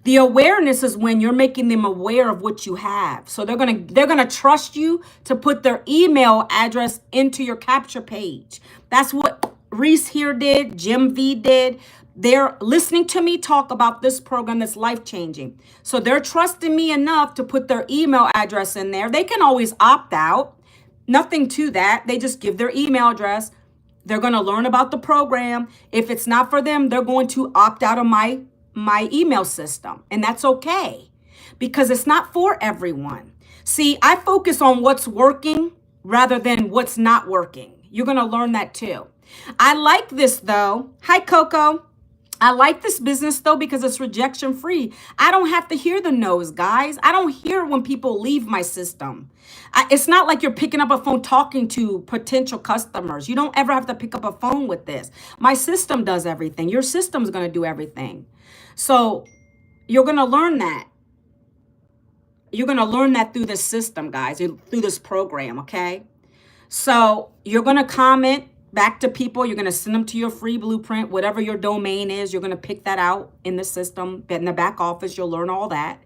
The awareness is when you're making them aware of what you have. So they're gonna trust you to put their email address into your capture page. That's what Reese here did, Jim V did. They're listening to me talk about this program that's life-changing. So they're trusting me enough to put their email address in there. They can always opt out. Nothing to that. They just give their email address. They're going to learn about the program. If it's not for them, they're going to opt out of my email system. And that's okay because it's not for everyone. See, I focus on what's working rather than what's not working. You're going to learn that too. I like this though. Hi, Coco. I like this business though because it's rejection free. I don't have to hear the no's, guys. I don't hear when people leave my system. It's not like you're picking up a phone talking to potential customers. You don't ever have to pick up a phone with this. My system does everything. Your system's going to do everything. So you're going to learn that. You're going to learn that through this system, guys, through this program, okay? So you're going to comment back to people. You're going to send them to your free blueprint, whatever your domain is. You're going to pick that out in the system, in the back office. You'll learn all that.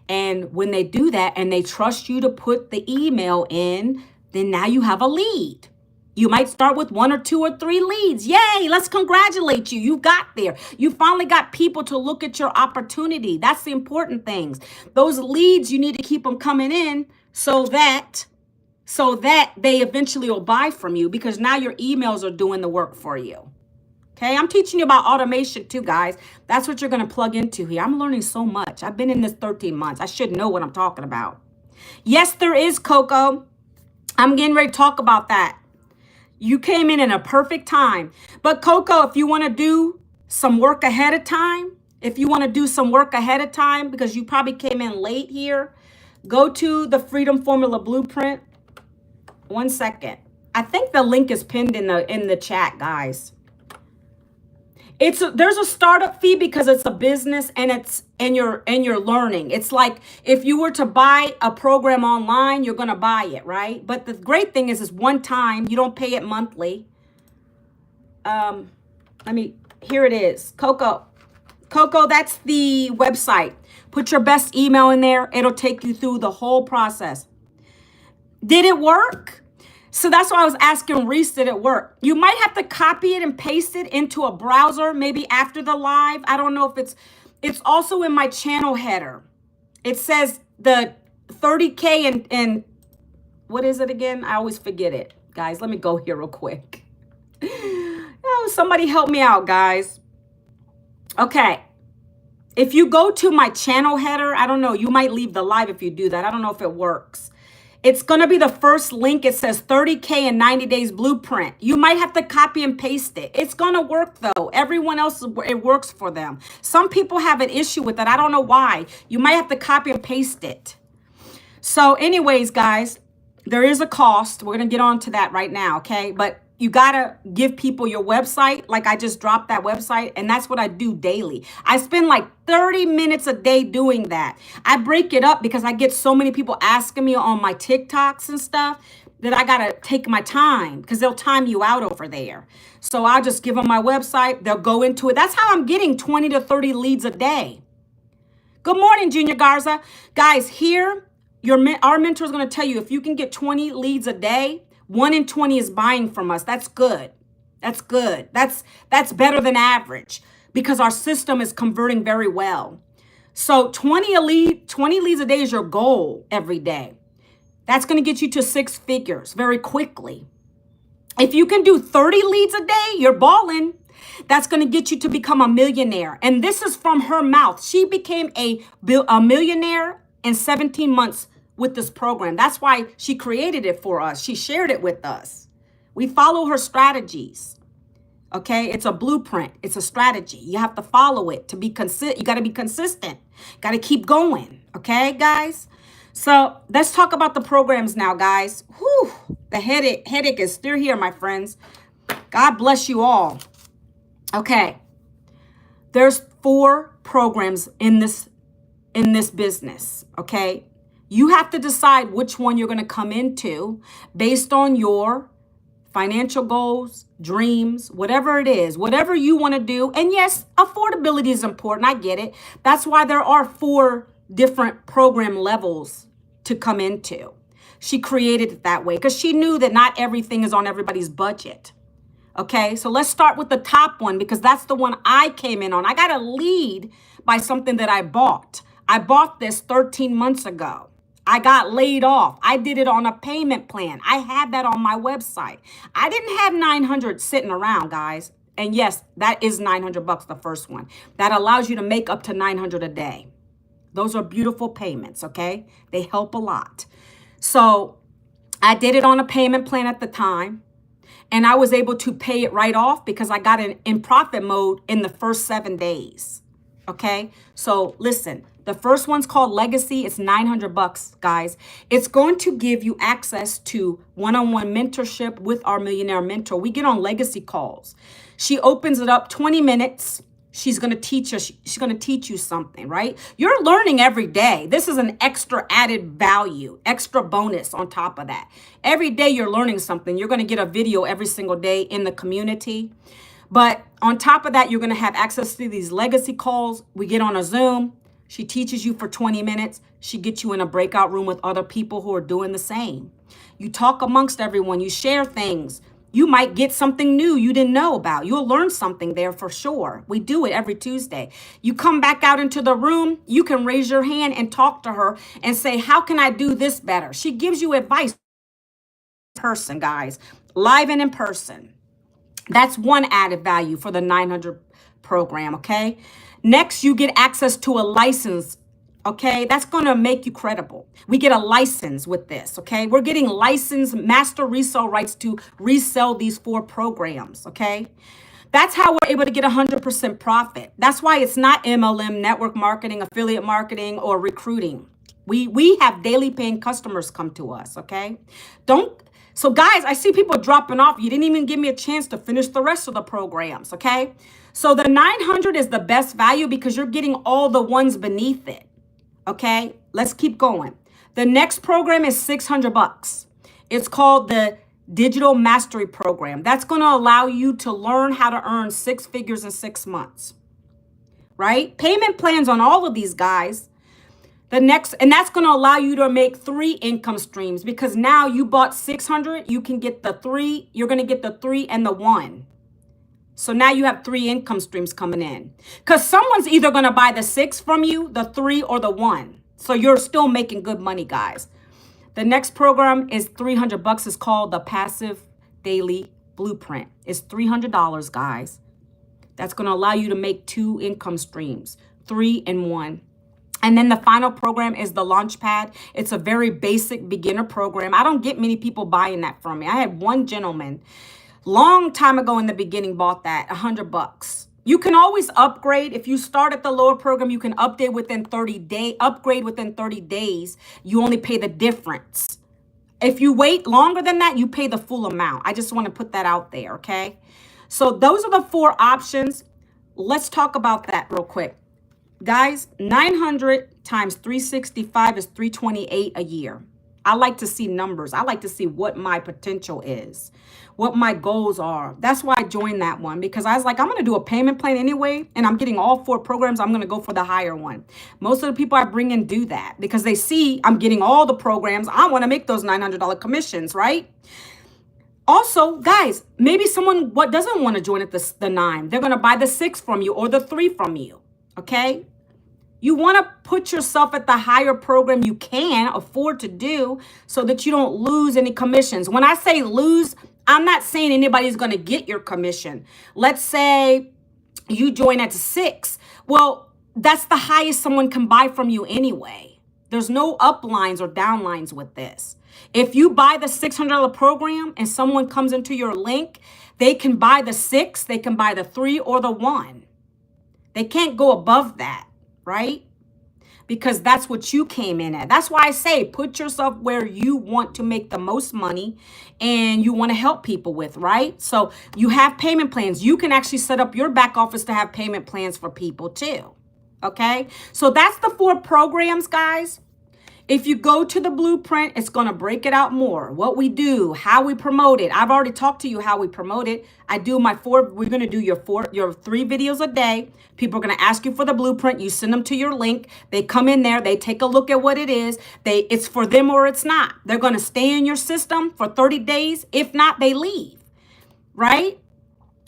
And when they do that and they trust you to put the email in, then now you have a lead. You might start with 1 or 2 or 3 leads. Yay, let's congratulate you. You got there. You finally got people to look at your opportunity. That's the important things. Those leads, you need to keep them coming in so that they eventually will buy from you, because now your emails are doing the work for you. Okay, I'm teaching you about automation too, guys. That's what you're going to plug into here. I'm learning so much. I've been in this 13 months. I should know what I'm talking about. Yes, there is, Coco. I'm getting ready to talk about that. You came in a perfect time. But Coco, if you want to do some work ahead of time, because you probably came in late here, go to the Freedom Formula Blueprint. 1 second. I think the link is pinned in the chat, guys. There's a startup fee because it's a business and you're learning. It's like if you were to buy a program online, you're going to buy it, right? But the great thing is one time. You don't pay it monthly. Here it is. Coco, that's the website. Put your best email in there. It'll take you through the whole process. Did it work? So that's why I was asking Reese, did it work? You might have to copy it and paste it into a browser, maybe after the live. I don't know if it's also in my channel header. It says the 30K and what is it again? I always forget it. Guys, let me go here real quick. Oh, somebody help me out, guys. Okay. If you go to my channel header, I don't know, you might leave the live if you do that. I don't know if it works. It's going to be the first link. It says 30K in 90 days blueprint. You might have to copy and paste it. It's going to work though. Everyone else, it works for them. Some people have an issue with it. I don't know why. You might have to copy and paste it. So anyways, guys, there is a cost. We're going to get on to that right now. Okay. But you got to give people your website. Like I just dropped that website, and that's what I do daily. I spend like 30 minutes a day doing that. I break it up because I get so many people asking me on my TikToks and stuff that I got to take my time, because they'll time you out over there. So I'll just give them my website. They'll go into it. That's how I'm getting 20 to 30 leads a day. Good morning, Junior Garza. Guys, here, our mentor is going to tell you if you can get 20 leads a day, 1 in 20 is buying from us. That's good. That's good. That's better than average, because our system is converting very well. So 20 leads a day is your goal every day. That's going to get you to 6 figures very quickly. If you can do 30 leads a day, you're balling. That's going to get you to become a millionaire. And this is from her mouth. She became a millionaire in 17 months with this program. That's why she created it for us. She shared it with us. We follow her strategies. Okay, it's a blueprint. It's a strategy. You have to follow it to be consistent. You got to be consistent. Got to keep going. Okay, guys. So let's talk about the programs now, guys. Whew, the headache is still here, my friends. God bless you all. Okay, there's 4 programs in this business. Okay. You have to decide which one you're going to come into based on your financial goals, dreams, whatever it is, whatever you want to do. And yes, affordability is important. I get it. That's why there are 4 different program levels to come into. She created it that way because she knew that not everything is on everybody's budget. Okay, so let's start with the top one, because that's the one I came in on. I got a lead by something that I bought. I bought this 13 months ago. I got laid off. I did it on a payment plan. I had that on my website. I didn't have 900 sitting around, guys. And yes, that is $900, the first one. That allows you to make up to 900 a day. Those are beautiful payments, okay? They help a lot. So I did it on a payment plan at the time, and I was able to pay it right off because I got it in profit mode in the first 7 days, okay? So listen. The first one's called Legacy. It's $900, guys. It's going to give you access to one-on-one mentorship with our millionaire mentor. We get on Legacy calls. She opens it up 20 minutes She's going to teach us. She's going to teach you something, right? You're learning every day. This is an extra added value, extra bonus on top of that. Every day you're learning something. You're going to get a video every single day in the community. But on top of that, you're going to have access to these legacy calls. We get on a Zoom. She teaches you for 20 minutes. She gets you in a breakout room with other people who are doing the same. You talk amongst everyone. You share things. You might get something new you didn't know about. You'll learn something there for sure. We do it every Tuesday. You come back out into the room, you can raise your hand and talk to her and say, how can I do this better? She gives you advice in person, guys, live and in person. That's one added value for the 900 program, okay? Next, you get access to a license. Okay, that's going to make you credible. We get a license with this. Okay, we're getting licensed master resale rights to resell these 4 programs. Okay, that's how we're able to get 100% profit. That's why it's not MLM, network marketing, affiliate marketing, or recruiting. We have daily paying customers come to us. Okay, so guys, I see people dropping off. You didn't even give me a chance to finish the rest of the programs. Okay, so the 900 is the best value because you're getting all the ones beneath it. Okay, let's keep going. The next program is $600. It's called the Digital Mastery Program. That's going to allow you to learn how to earn 6 figures in 6 months, right? Payment plans on all of these guys. And that's going to allow you to make 3 income streams because now you bought 600, you can get the 3, you're going to get the 3 and the 1. So now you have 3 income streams coming in because someone's either going to buy the 6 from you, the 3 or the 1. So you're still making good money, guys. The next program is $300. It's called the Passive Daily Blueprint. It's $300, guys. That's going to allow you to make 2 income streams, 3 and 1. And then the final program is the Launchpad. It's a very basic beginner program. I don't get many people buying that from me. I had one gentleman long time ago in the beginning bought that, $100. You can always upgrade. If you start at the lower program, you can upgrade within 30 days. You only pay the difference. If you wait longer than that, you pay the full amount. I just want to put that out there, okay? So those are the 4 options. Let's talk about that real quick. Guys, 900 times 365 is 328 a year. I like to see numbers. I like to see what my potential is, what my goals are. That's why I joined that one because I was like, I'm going to do a payment plan anyway, and I'm getting all 4 programs. I'm going to go for the higher one. Most of the people I bring in do that because they see I'm getting all the programs. I want to make those $900 commissions, right? Also, guys, maybe someone doesn't want to join at the 9. They're going to buy the 6 from you or the 3 from you, okay? You want to put yourself at the higher program you can afford to do so that you don't lose any commissions. When I say lose, I'm not saying anybody's going to get your commission. Let's say you join at 6. Well, that's the highest someone can buy from you anyway. There's no uplines or downlines with this. If you buy the $600 program and someone comes into your link, they can buy the 6, they can buy the 3 or the 1. They can't go above that. Right? Because that's what you came in at. That's why I say put yourself where you want to make the most money and you want to help people with, right? So you have payment plans. You can actually set up your back office to have payment plans for people too. Okay? So that's the 4 programs, guys. If you go to the blueprint, it's going to break it out more. What we do, how we promote it. I've already talked to you how we promote it. I do my 4, we're going to do your 3 videos a day. People are going to ask you for the blueprint. You send them to your link. They come in there. They take a look at what it is. It's for them or it's not. They're going to stay in your system for 30 days. If not, they leave, right?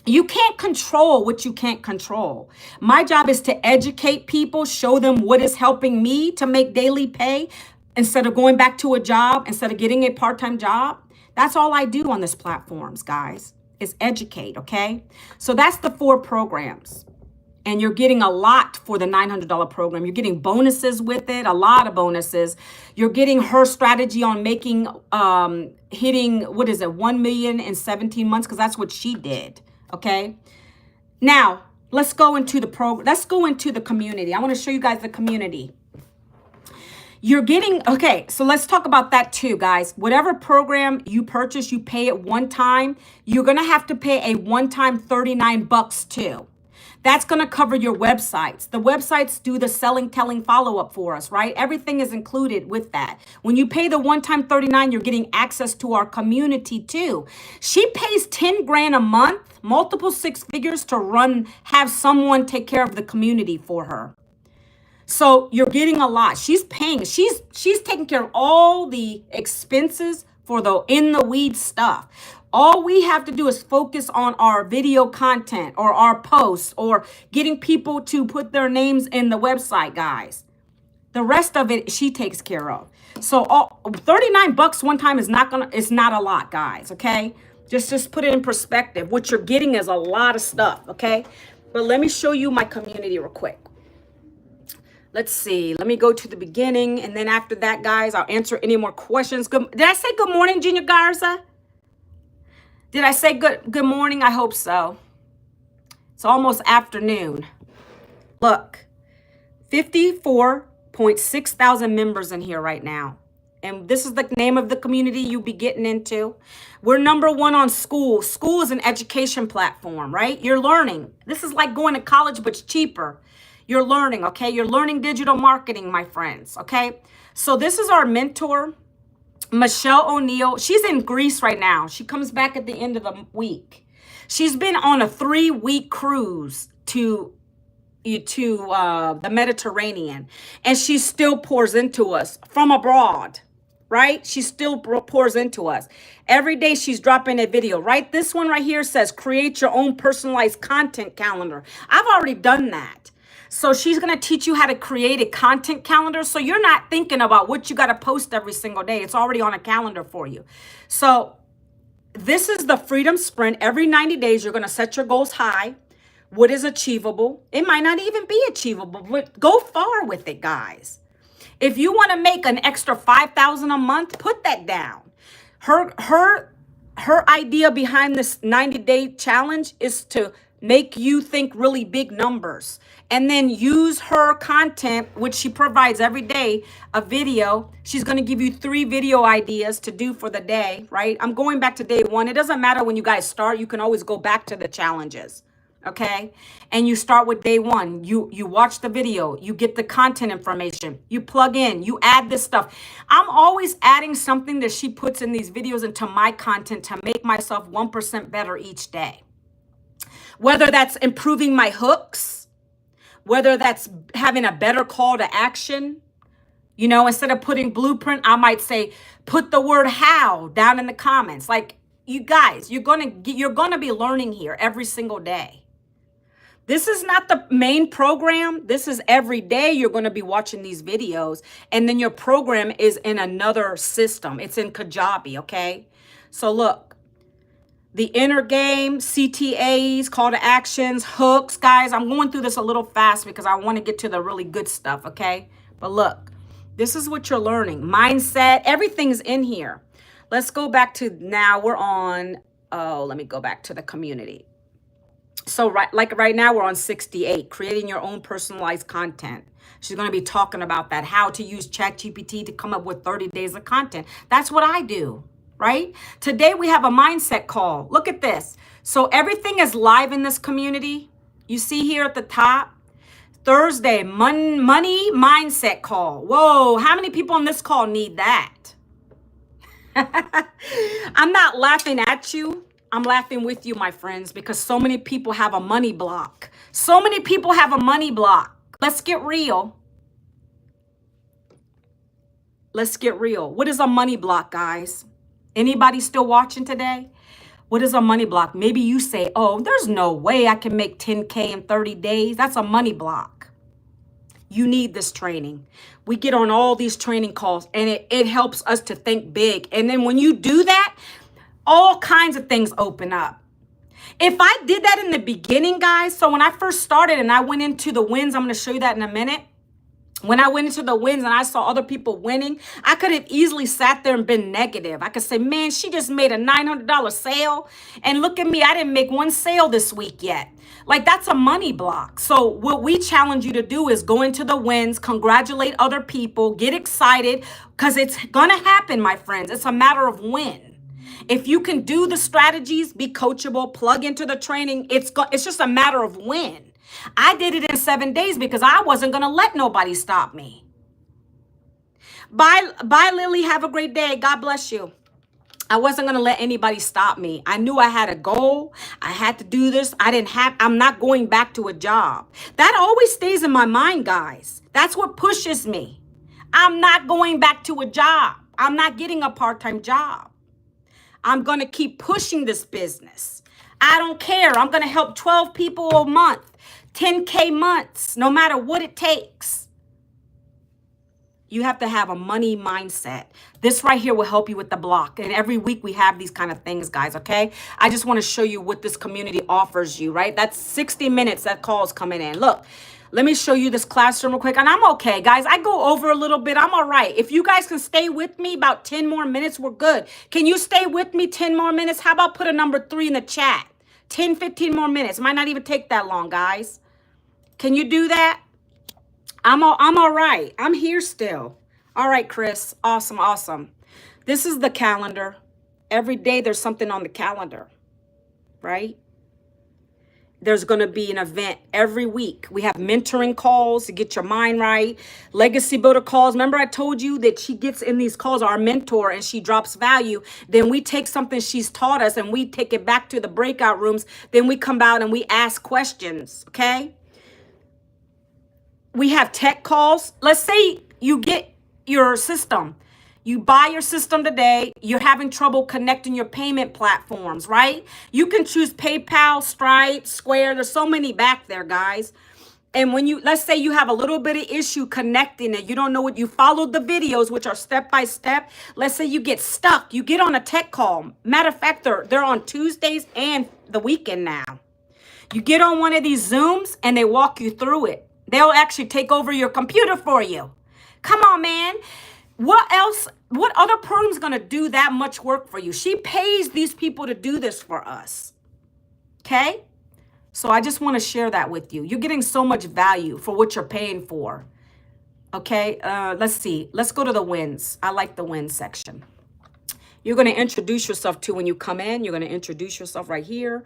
You can't control what you can't control. My job is to educate people, show them what is helping me to make daily pay instead of going back to a job, instead of getting a part-time job. That's all I do on these platforms, guys, is educate, okay? So that's the 4 programs. And you're getting a lot for the $900 program. You're getting bonuses with it, a lot of bonuses. You're getting her strategy on making, hitting, 1 million in 17 months, because that's what she did. Okay. Now let's go into the community. I want to show you guys the community. You're getting, okay, so let's talk about that too, guys. Whatever program you purchase, you pay it one time. You're going to have to pay a one-time $39 too. That's going to cover your websites. The websites do the selling, telling follow-up for us, right? Everything is included with that. When you pay the one-time $39, you're getting access to our community too. She pays 10 grand a month, multiple six figures to have someone take care of the community for her. So you're getting a lot. She's paying. She's taking care of all the expenses for the in the weeds stuff. All we have to do is focus on our video content or our posts or getting people to put their names in the website, guys. The rest of it she takes care of. So $39 one time is not a lot, guys, okay? Just put it in perspective. What you're getting is a lot of stuff, okay? But let me show you my community real quick. Let's see. Let me go to the beginning. And then after that, guys, I'll answer any more questions. Did I say good morning, Junior Garza? Did I say good morning? I hope so. It's almost afternoon. Look, 54.6 thousand members in here right now. And this is the name of the community you'll be getting into. We're number one on school. School is an education platform, right? You're learning. This is like going to college, but it's cheaper. You're learning, okay? You're learning digital marketing, my friends, okay? So this is our mentor, Michelle O'Neill. She's in Greece right now. She comes back at the end of the week. She's been on a 3-week cruise to the Mediterranean, and she still pours into us from abroad, right? She still pours into us. Every day she's dropping a video, right? This one right here says, create your own personalized content calendar. I've already done that. So she's going to teach you how to create a content calendar. So you're not thinking about what you got to post every single day. It's already on a calendar for you. So this is the Freedom Sprint. Every 90 days, you're going to set your goals high. What is achievable? It might not even be achievable, but go far with it, guys. If you want to make an extra $5,000 a month, put that down. Her idea behind this 90-day challenge is to make you think really big numbers, and then use her content, which she provides every day, a video. She's going to give you 3 video ideas to do for the day, right? I'm going back to day 1. It doesn't matter when you guys start. You can always go back to the challenges, okay? And you start with day 1. You watch the video. You get the content information. You plug in. You add this stuff. I'm always adding something that she puts in these videos into my content to make myself 1% better each day. Whether that's improving my hooks, whether that's having a better call to action, you know, instead of putting blueprint, I might say, put the word how down in the comments. Like, you guys, you're gonna be learning here every single day. This is not the main program. This is every day you're going to be watching these videos. And then your program is in another system. It's in Kajabi, okay? So look. The inner game, CTAs, call to actions, hooks. Guys, I'm going through this a little fast because I want to get to the really good stuff, okay? But look, this is what you're learning. Mindset, everything's in here. Let's go back to now. We're on, let me go back to the community. So right now we're on 68, creating your own personalized content. She's going to be talking about that, how to use ChatGPT to come up with 30 days of content. That's what I do. Right? Today we have a mindset call. Look at this. So everything is live in this community. You see here at the top, Thursday, money mindset call. Whoa, how many people on this call need that? I'm not laughing at you. I'm laughing with you, my friends, because so many people have a money block. So many people have a money block. Let's get real. Let's get real. What is a money block, guys? Anybody still watching today? What is a money block? Maybe you say, oh, there's no way I can make 10K in 30 days. That's a money block. You need this training. We get on all these training calls and it helps us to think big. And then when you do that, all kinds of things open up. If I did that in the beginning, guys, so when I first started and I went into the wins, I'm going to show you that in a minute. When I went into the wins and I saw other people winning, I could have easily sat there and been negative. I could say, man, she just made a $900 sale. And look at me, I didn't make one sale this week yet. Like, that's a money block. So what we challenge you to do is go into the wins, congratulate other people, get excited, because it's going to happen, my friends. It's a matter of when. If you can do the strategies, be coachable, plug into the training, it's just a matter of when. I did it in 7 days because I wasn't going to let nobody stop me. Bye, Lily. Have a great day. God bless you. I wasn't going to let anybody stop me. I knew I had a goal. I had to do this. I'm not going back to a job. That always stays in my mind, guys. That's what pushes me. I'm not going back to a job. I'm not getting a part-time job. I'm going to keep pushing this business. I don't care. I'm going to help 12 people a month, 10K months, no matter what it takes. You have to have a money mindset. This right here will help you with the block. And every week we have these kind of things, guys, okay? I just want to show you what this community offers you, right? That's 60 minutes that call's coming in. Look, let me show you this classroom real quick. And I'm okay, guys. I go over a little bit. I'm all right. If you guys can stay with me about 10 more minutes, we're good. Can you stay with me 10 more minutes? How about put a number 3 in the chat? 10, 15 more minutes. Might not even take that long, guys. Can you do that? I'm all right. I'm here still. All right, Chris. Awesome, awesome. This is the calendar. Every day there's something on the calendar, right? There's going to be an event every week. We have mentoring calls to get your mind right. Legacy builder calls. Remember I told you that she gets in these calls, our mentor, and she drops value. Then we take something she's taught us and we take it back to the breakout rooms. Then we come out and we ask questions, okay? We have tech calls. Let's say you get your system. You buy your system today. You're having trouble connecting your payment platforms, right? You can choose PayPal, Stripe, Square. There's so many back there, guys. And when let's say you have a little bit of issue connecting and you don't know what, you followed the videos, which are step by step. Let's say you get stuck. You get on a tech call. Matter of fact, they're on Tuesdays and the weekend now. You get on one of these Zooms and they walk you through it. They'll actually take over your computer for you. Come on, man. What else? What other program's going to do that much work for you? She pays these people to do this for us. Okay? So I just want to share that with you. You're getting so much value for what you're paying for. Okay? Let's see. Let's go to the wins. I like the wins section. You're going to introduce yourself to when you come in. You're going to introduce yourself right here.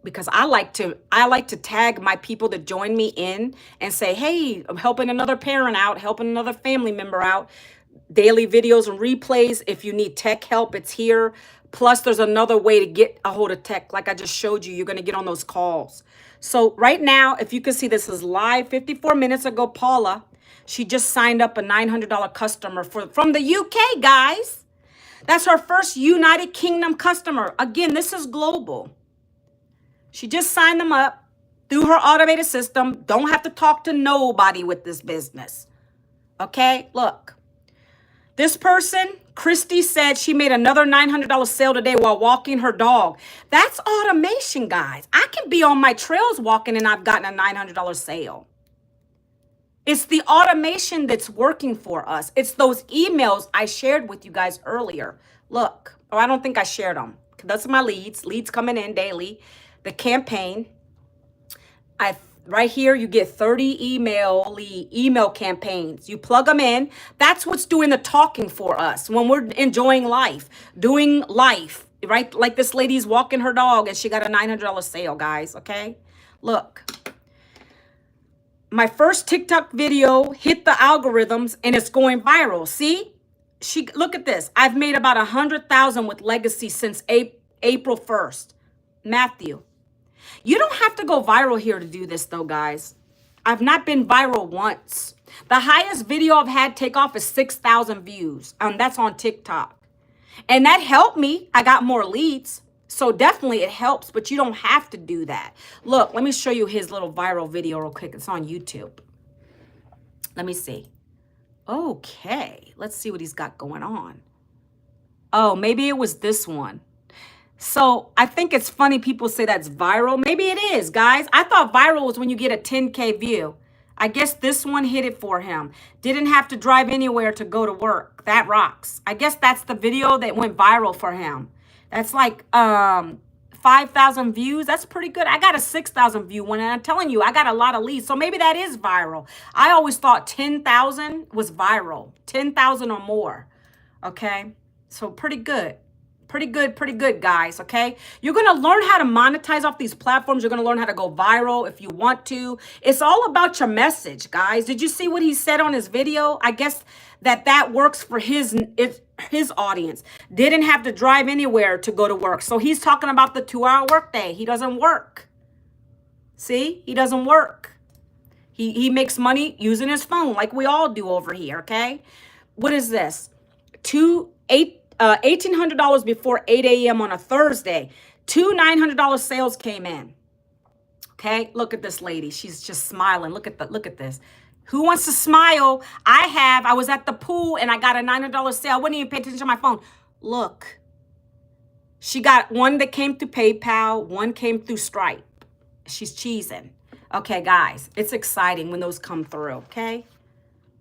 Because I like to tag my people that join me in and say, hey, I'm helping another parent out, helping another family member out. Daily videos and replays. If you need tech help, it's here. Plus, there's another way to get a hold of tech. Like I just showed you, you're going to get on those calls. So right now, if you can see, this is live 54 minutes ago. Paula, she just signed up a $900 customer from the UK, guys. That's her first United Kingdom customer. Again, this is global. She just signed them up through her automated system. Don't have to talk to nobody with this business. Okay, look. This person, Christy, said she made another $900 sale today while walking her dog. That's automation, guys. I can be on my trails walking and I've gotten a $900 sale. It's the automation that's working for us. It's those emails I shared with you guys earlier. Look, I don't think I shared them. That's my leads coming in daily. The campaign, right here, you get 30 email campaigns. You plug them in. That's what's doing the talking for us when we're enjoying life, doing life, right? Like this lady's walking her dog and she got a $900 sale, guys, okay? Look, my first TikTok video hit the algorithms and it's going viral. See, look at this. I've made about 100,000 with Legacy since April 1st. Matthew. You don't have to go viral here to do this though, guys. I've not been viral once. The highest video I've had take off is 6,000 views. That's on TikTok. And that helped me. I got more leads. So definitely it helps, but you don't have to do that. Look, let me show you his little viral video real quick. It's on YouTube. Let me see. Okay, let's see what he's got going on. Oh, maybe it was this one. So I think it's funny people say that's viral. Maybe it is, guys. I thought viral was when you get a 10K view. I guess this one hit it for him. Didn't have to drive anywhere to go to work. That rocks. I guess that's the video that went viral for him. That's like 5,000 views. That's pretty good. I got a 6,000 view one, and I'm telling you, I got a lot of leads. So maybe that is viral. I always thought 10,000 was viral. 10,000 or more. Okay? So pretty good. Pretty good, guys, okay? You're going to learn how to monetize off these platforms. You're going to learn how to go viral if you want to. It's all about your message, guys. Did you see what he said on his video? I guess that works for his audience. Didn't have to drive anywhere to go to work. So he's talking about the 2-hour workday. He doesn't work. See? He doesn't work. He makes money using his phone like we all do over here, okay? What is this? $1,800 before 8 a.m. on a Thursday. 2 $900 sales came in. Okay, look at this lady. She's just smiling. Look at this. Who wants to smile? I was at the pool and I got a $900 sale. I wouldn't even pay attention to my phone. Look. She got one that came through PayPal, one came through Stripe. She's cheesing. Okay, guys, it's exciting when those come through, okay?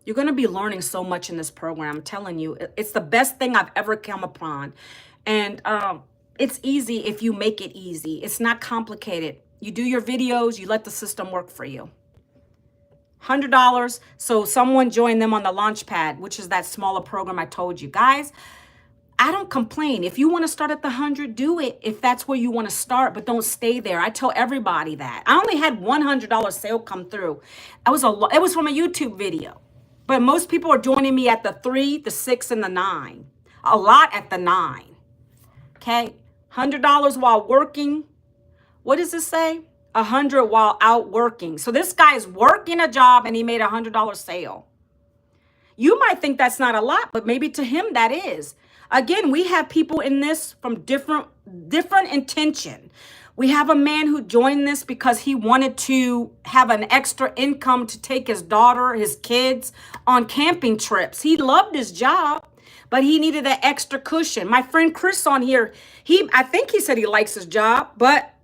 You're going to be learning so much in this program. I'm telling you, it's the best thing I've ever come upon. And it's easy if you make it easy. It's not complicated. You do your videos, you let the system work for you. $100. So someone joined them on the Launchpad, which is that smaller program I told you. Guys, I don't complain. If you want to start at the 100, do it if that's where you want to start, but don't stay there. I tell everybody that. I only had $100 sale come through. It was from a YouTube video. But most people are joining me at the 3, the 6, and the 9. A lot at the 9. Okay? $100 while working. What does it say? 100 while out working. So this guy is working a job and he made a $100 sale. You might think that's not a lot, but maybe to him that is. Again, we have people in this from different intention. We have a man who joined this because he wanted to have an extra income to take his daughter, his kids on camping trips. He loved his job, but he needed that extra cushion. My friend Chris on here, I think he said he likes his job, but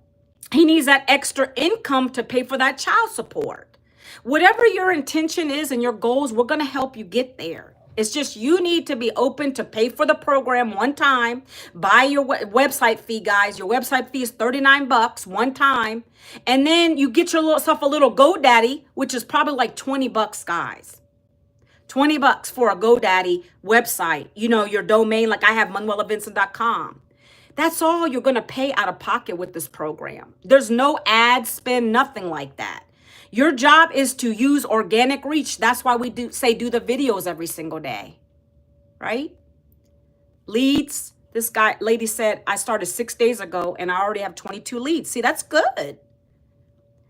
he needs that extra income to pay for that child support. Whatever your intention is and your goals, we're going to help you get there. It's just you need to be open to pay for the program one time. Buy your website fee, guys. Your website fee is $39 one time. And then you get yourself a little GoDaddy, which is probably like $20, guys. $20 for a GoDaddy website. You know, your domain, like I have ManuelaVincent.com. That's all you're going to pay out of pocket with this program. There's no ad spend, nothing like that. Your job is to use organic reach. That's why we do the videos every single day, right? Leads. This lady said, I started 6 days ago and I already have 22 leads. See, that's good.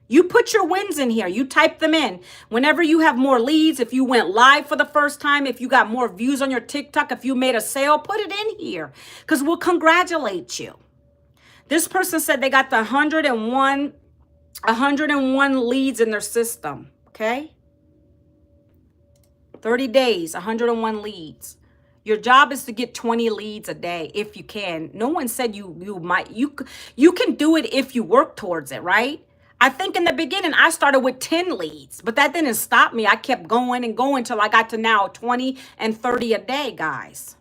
You put your wins in here. You type them in. Whenever you have more leads, if you went live for the first time, if you got more views on your TikTok, if you made a sale, put it in here because we'll congratulate you. This person said they got the 101 leads in their system, okay? 30 days, 101 leads. Your job is to get 20 leads a day if you can. No one said you can do it if you work towards it, right? I think in the beginning I started with 10 leads, but that didn't stop me. I kept going and going till I got to now 20 and 30 a day, guys.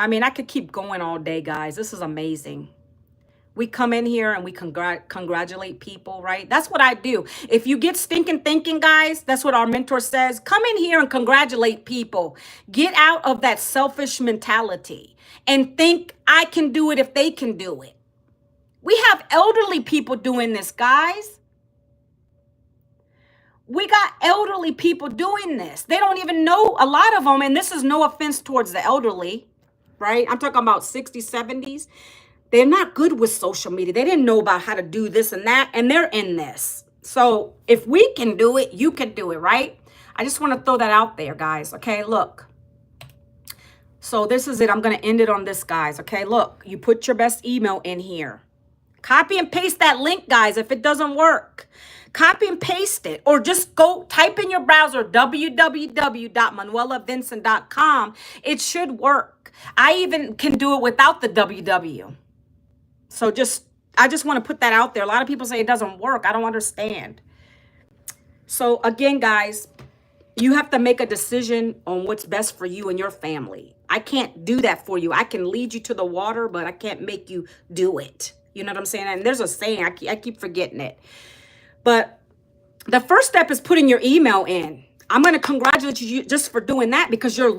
I mean, I could keep going all day, guys. This is amazing. We come in here and we congratulate people, right? That's what I do. If you get stinking thinking, guys, that's what our mentor says. Come in here and congratulate people. Get out of that selfish mentality and think I can do it if they can do it. We have elderly people doing this, guys. We got elderly people doing this. They don't even know, a lot of them, and this is no offense towards the elderly, right? I'm talking about 60s, 70s. They're not good with social media. They didn't know about how to do this and that, and they're in this. So if we can do it, you can do it, right? I just want to throw that out there, guys. Okay, look. So this is it. I'm going to end it on this, guys. Okay, look. You put your best email in here. Copy and paste that link, guys, if it doesn't work. Copy and paste it. Or just go type in your browser, www.manuelavincent.com. It should work. I even can do it without the www. So I just want to put that out there. A lot of people say it doesn't work. I don't understand. So again, guys, you have to make a decision on what's best for you and your family. I can't do that for you. I can lead you to the water, but I can't make you do it. You know what I'm saying? And there's a saying, I keep forgetting it. But the first step is putting your email in. I'm going to congratulate you just for doing that, because you're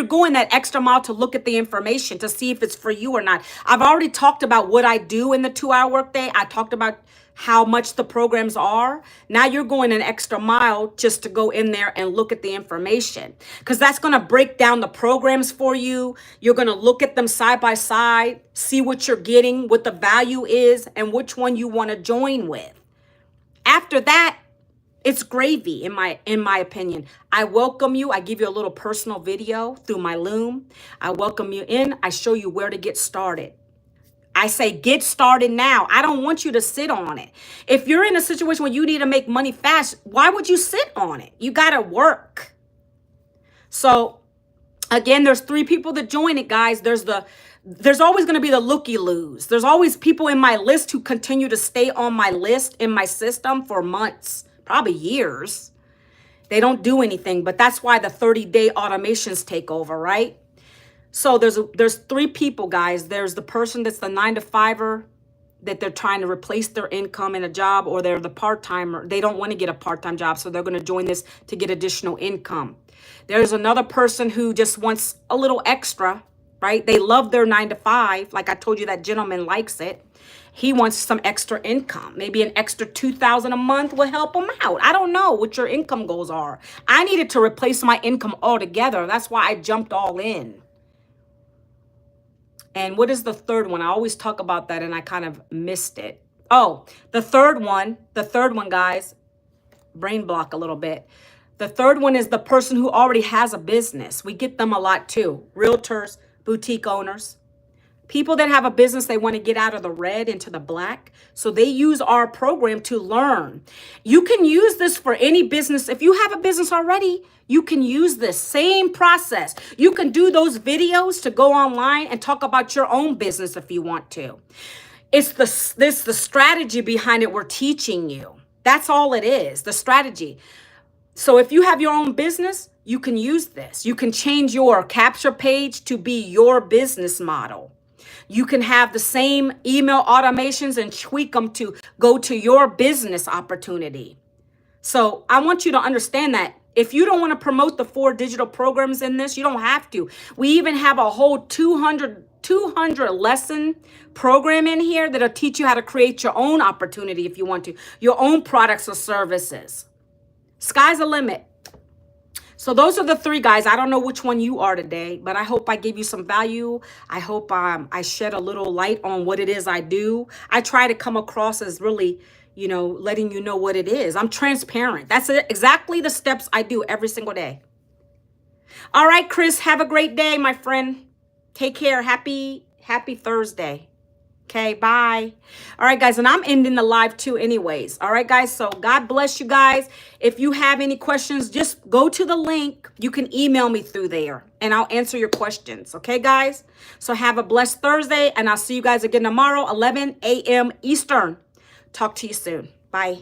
going that extra mile to look at the information to see if it's for you or not. I've already talked about what I do in the 2-hour workday. I talked about how much the programs are. Now you're going an extra mile just to go in there and look at the information, because that's going to break down the programs for you. You're going to look at them side by side, see what you're getting, what the value is, and which one you want to join with. After that, it's gravy, in my opinion. I welcome you. I give you a little personal video through my Loom. I welcome you in. I show you where to get started. I say get started now. I don't want you to sit on it. If you're in a situation where you need to make money fast, why would you sit on it? You got to work. So again, there's 3 people that join it, guys. There's always going to be the looky-loos. There's always people in my list who continue to stay on my list in my system for months, probably years. They don't do anything, but that's why the 30-day automations take over, right? So there's 3 people, guys. There's the person that's the 9-to-5er that they're trying to replace their income in a job, or they're the part-timer. They don't want to get a part-time job, so they're going to join this to get additional income. There's another person who just wants a little extra, right? They love their 9-to-5. Like I told you, that gentleman likes it. He wants some extra income. Maybe an extra $2,000 a month will help him out. I don't know what your income goals are. I needed to replace my income altogether. That's why I jumped all in. And what is the third one? I always talk about that and I kind of missed it. Oh, the third one, guys, brain block a little bit. The third one is the person who already has a business. We get them a lot too. Realtors, boutique owners, people that have a business, they want to get out of the red into the black. So they use our program to learn. You can use this for any business. If you have a business already, you can use this same process. You can do those videos to go online and talk about your own business if you want to. It's the strategy behind it we're teaching you. That's all it is, the strategy. So if you have your own business, you can use this. You can change your capture page to be your business model. You can have the same email automations and tweak them to go to your business opportunity. So I want you to understand that if you don't want to promote the 4 digital programs in this, you don't have to. We even have a whole 200 lesson program in here that'll teach you how to create your own opportunity if you want to, your own products or services. Sky's the limit. So those are the 3, guys. I don't know which one you are today, but I hope I gave you some value. I hope I shed a little light on what it is I do. I try to come across as really, letting you know what it is. I'm transparent. That's exactly the steps I do every single day. All right, Chris, have a great day, my friend. Take care. Happy Thursday. Okay, bye. All right, guys, and I'm ending the live too anyways. All right, guys, so God bless you guys. If you have any questions, just go to the link. You can email me through there, and I'll answer your questions. Okay, guys? So have a blessed Thursday, and I'll see you guys again tomorrow, 11 a.m. Eastern. Talk to you soon. Bye.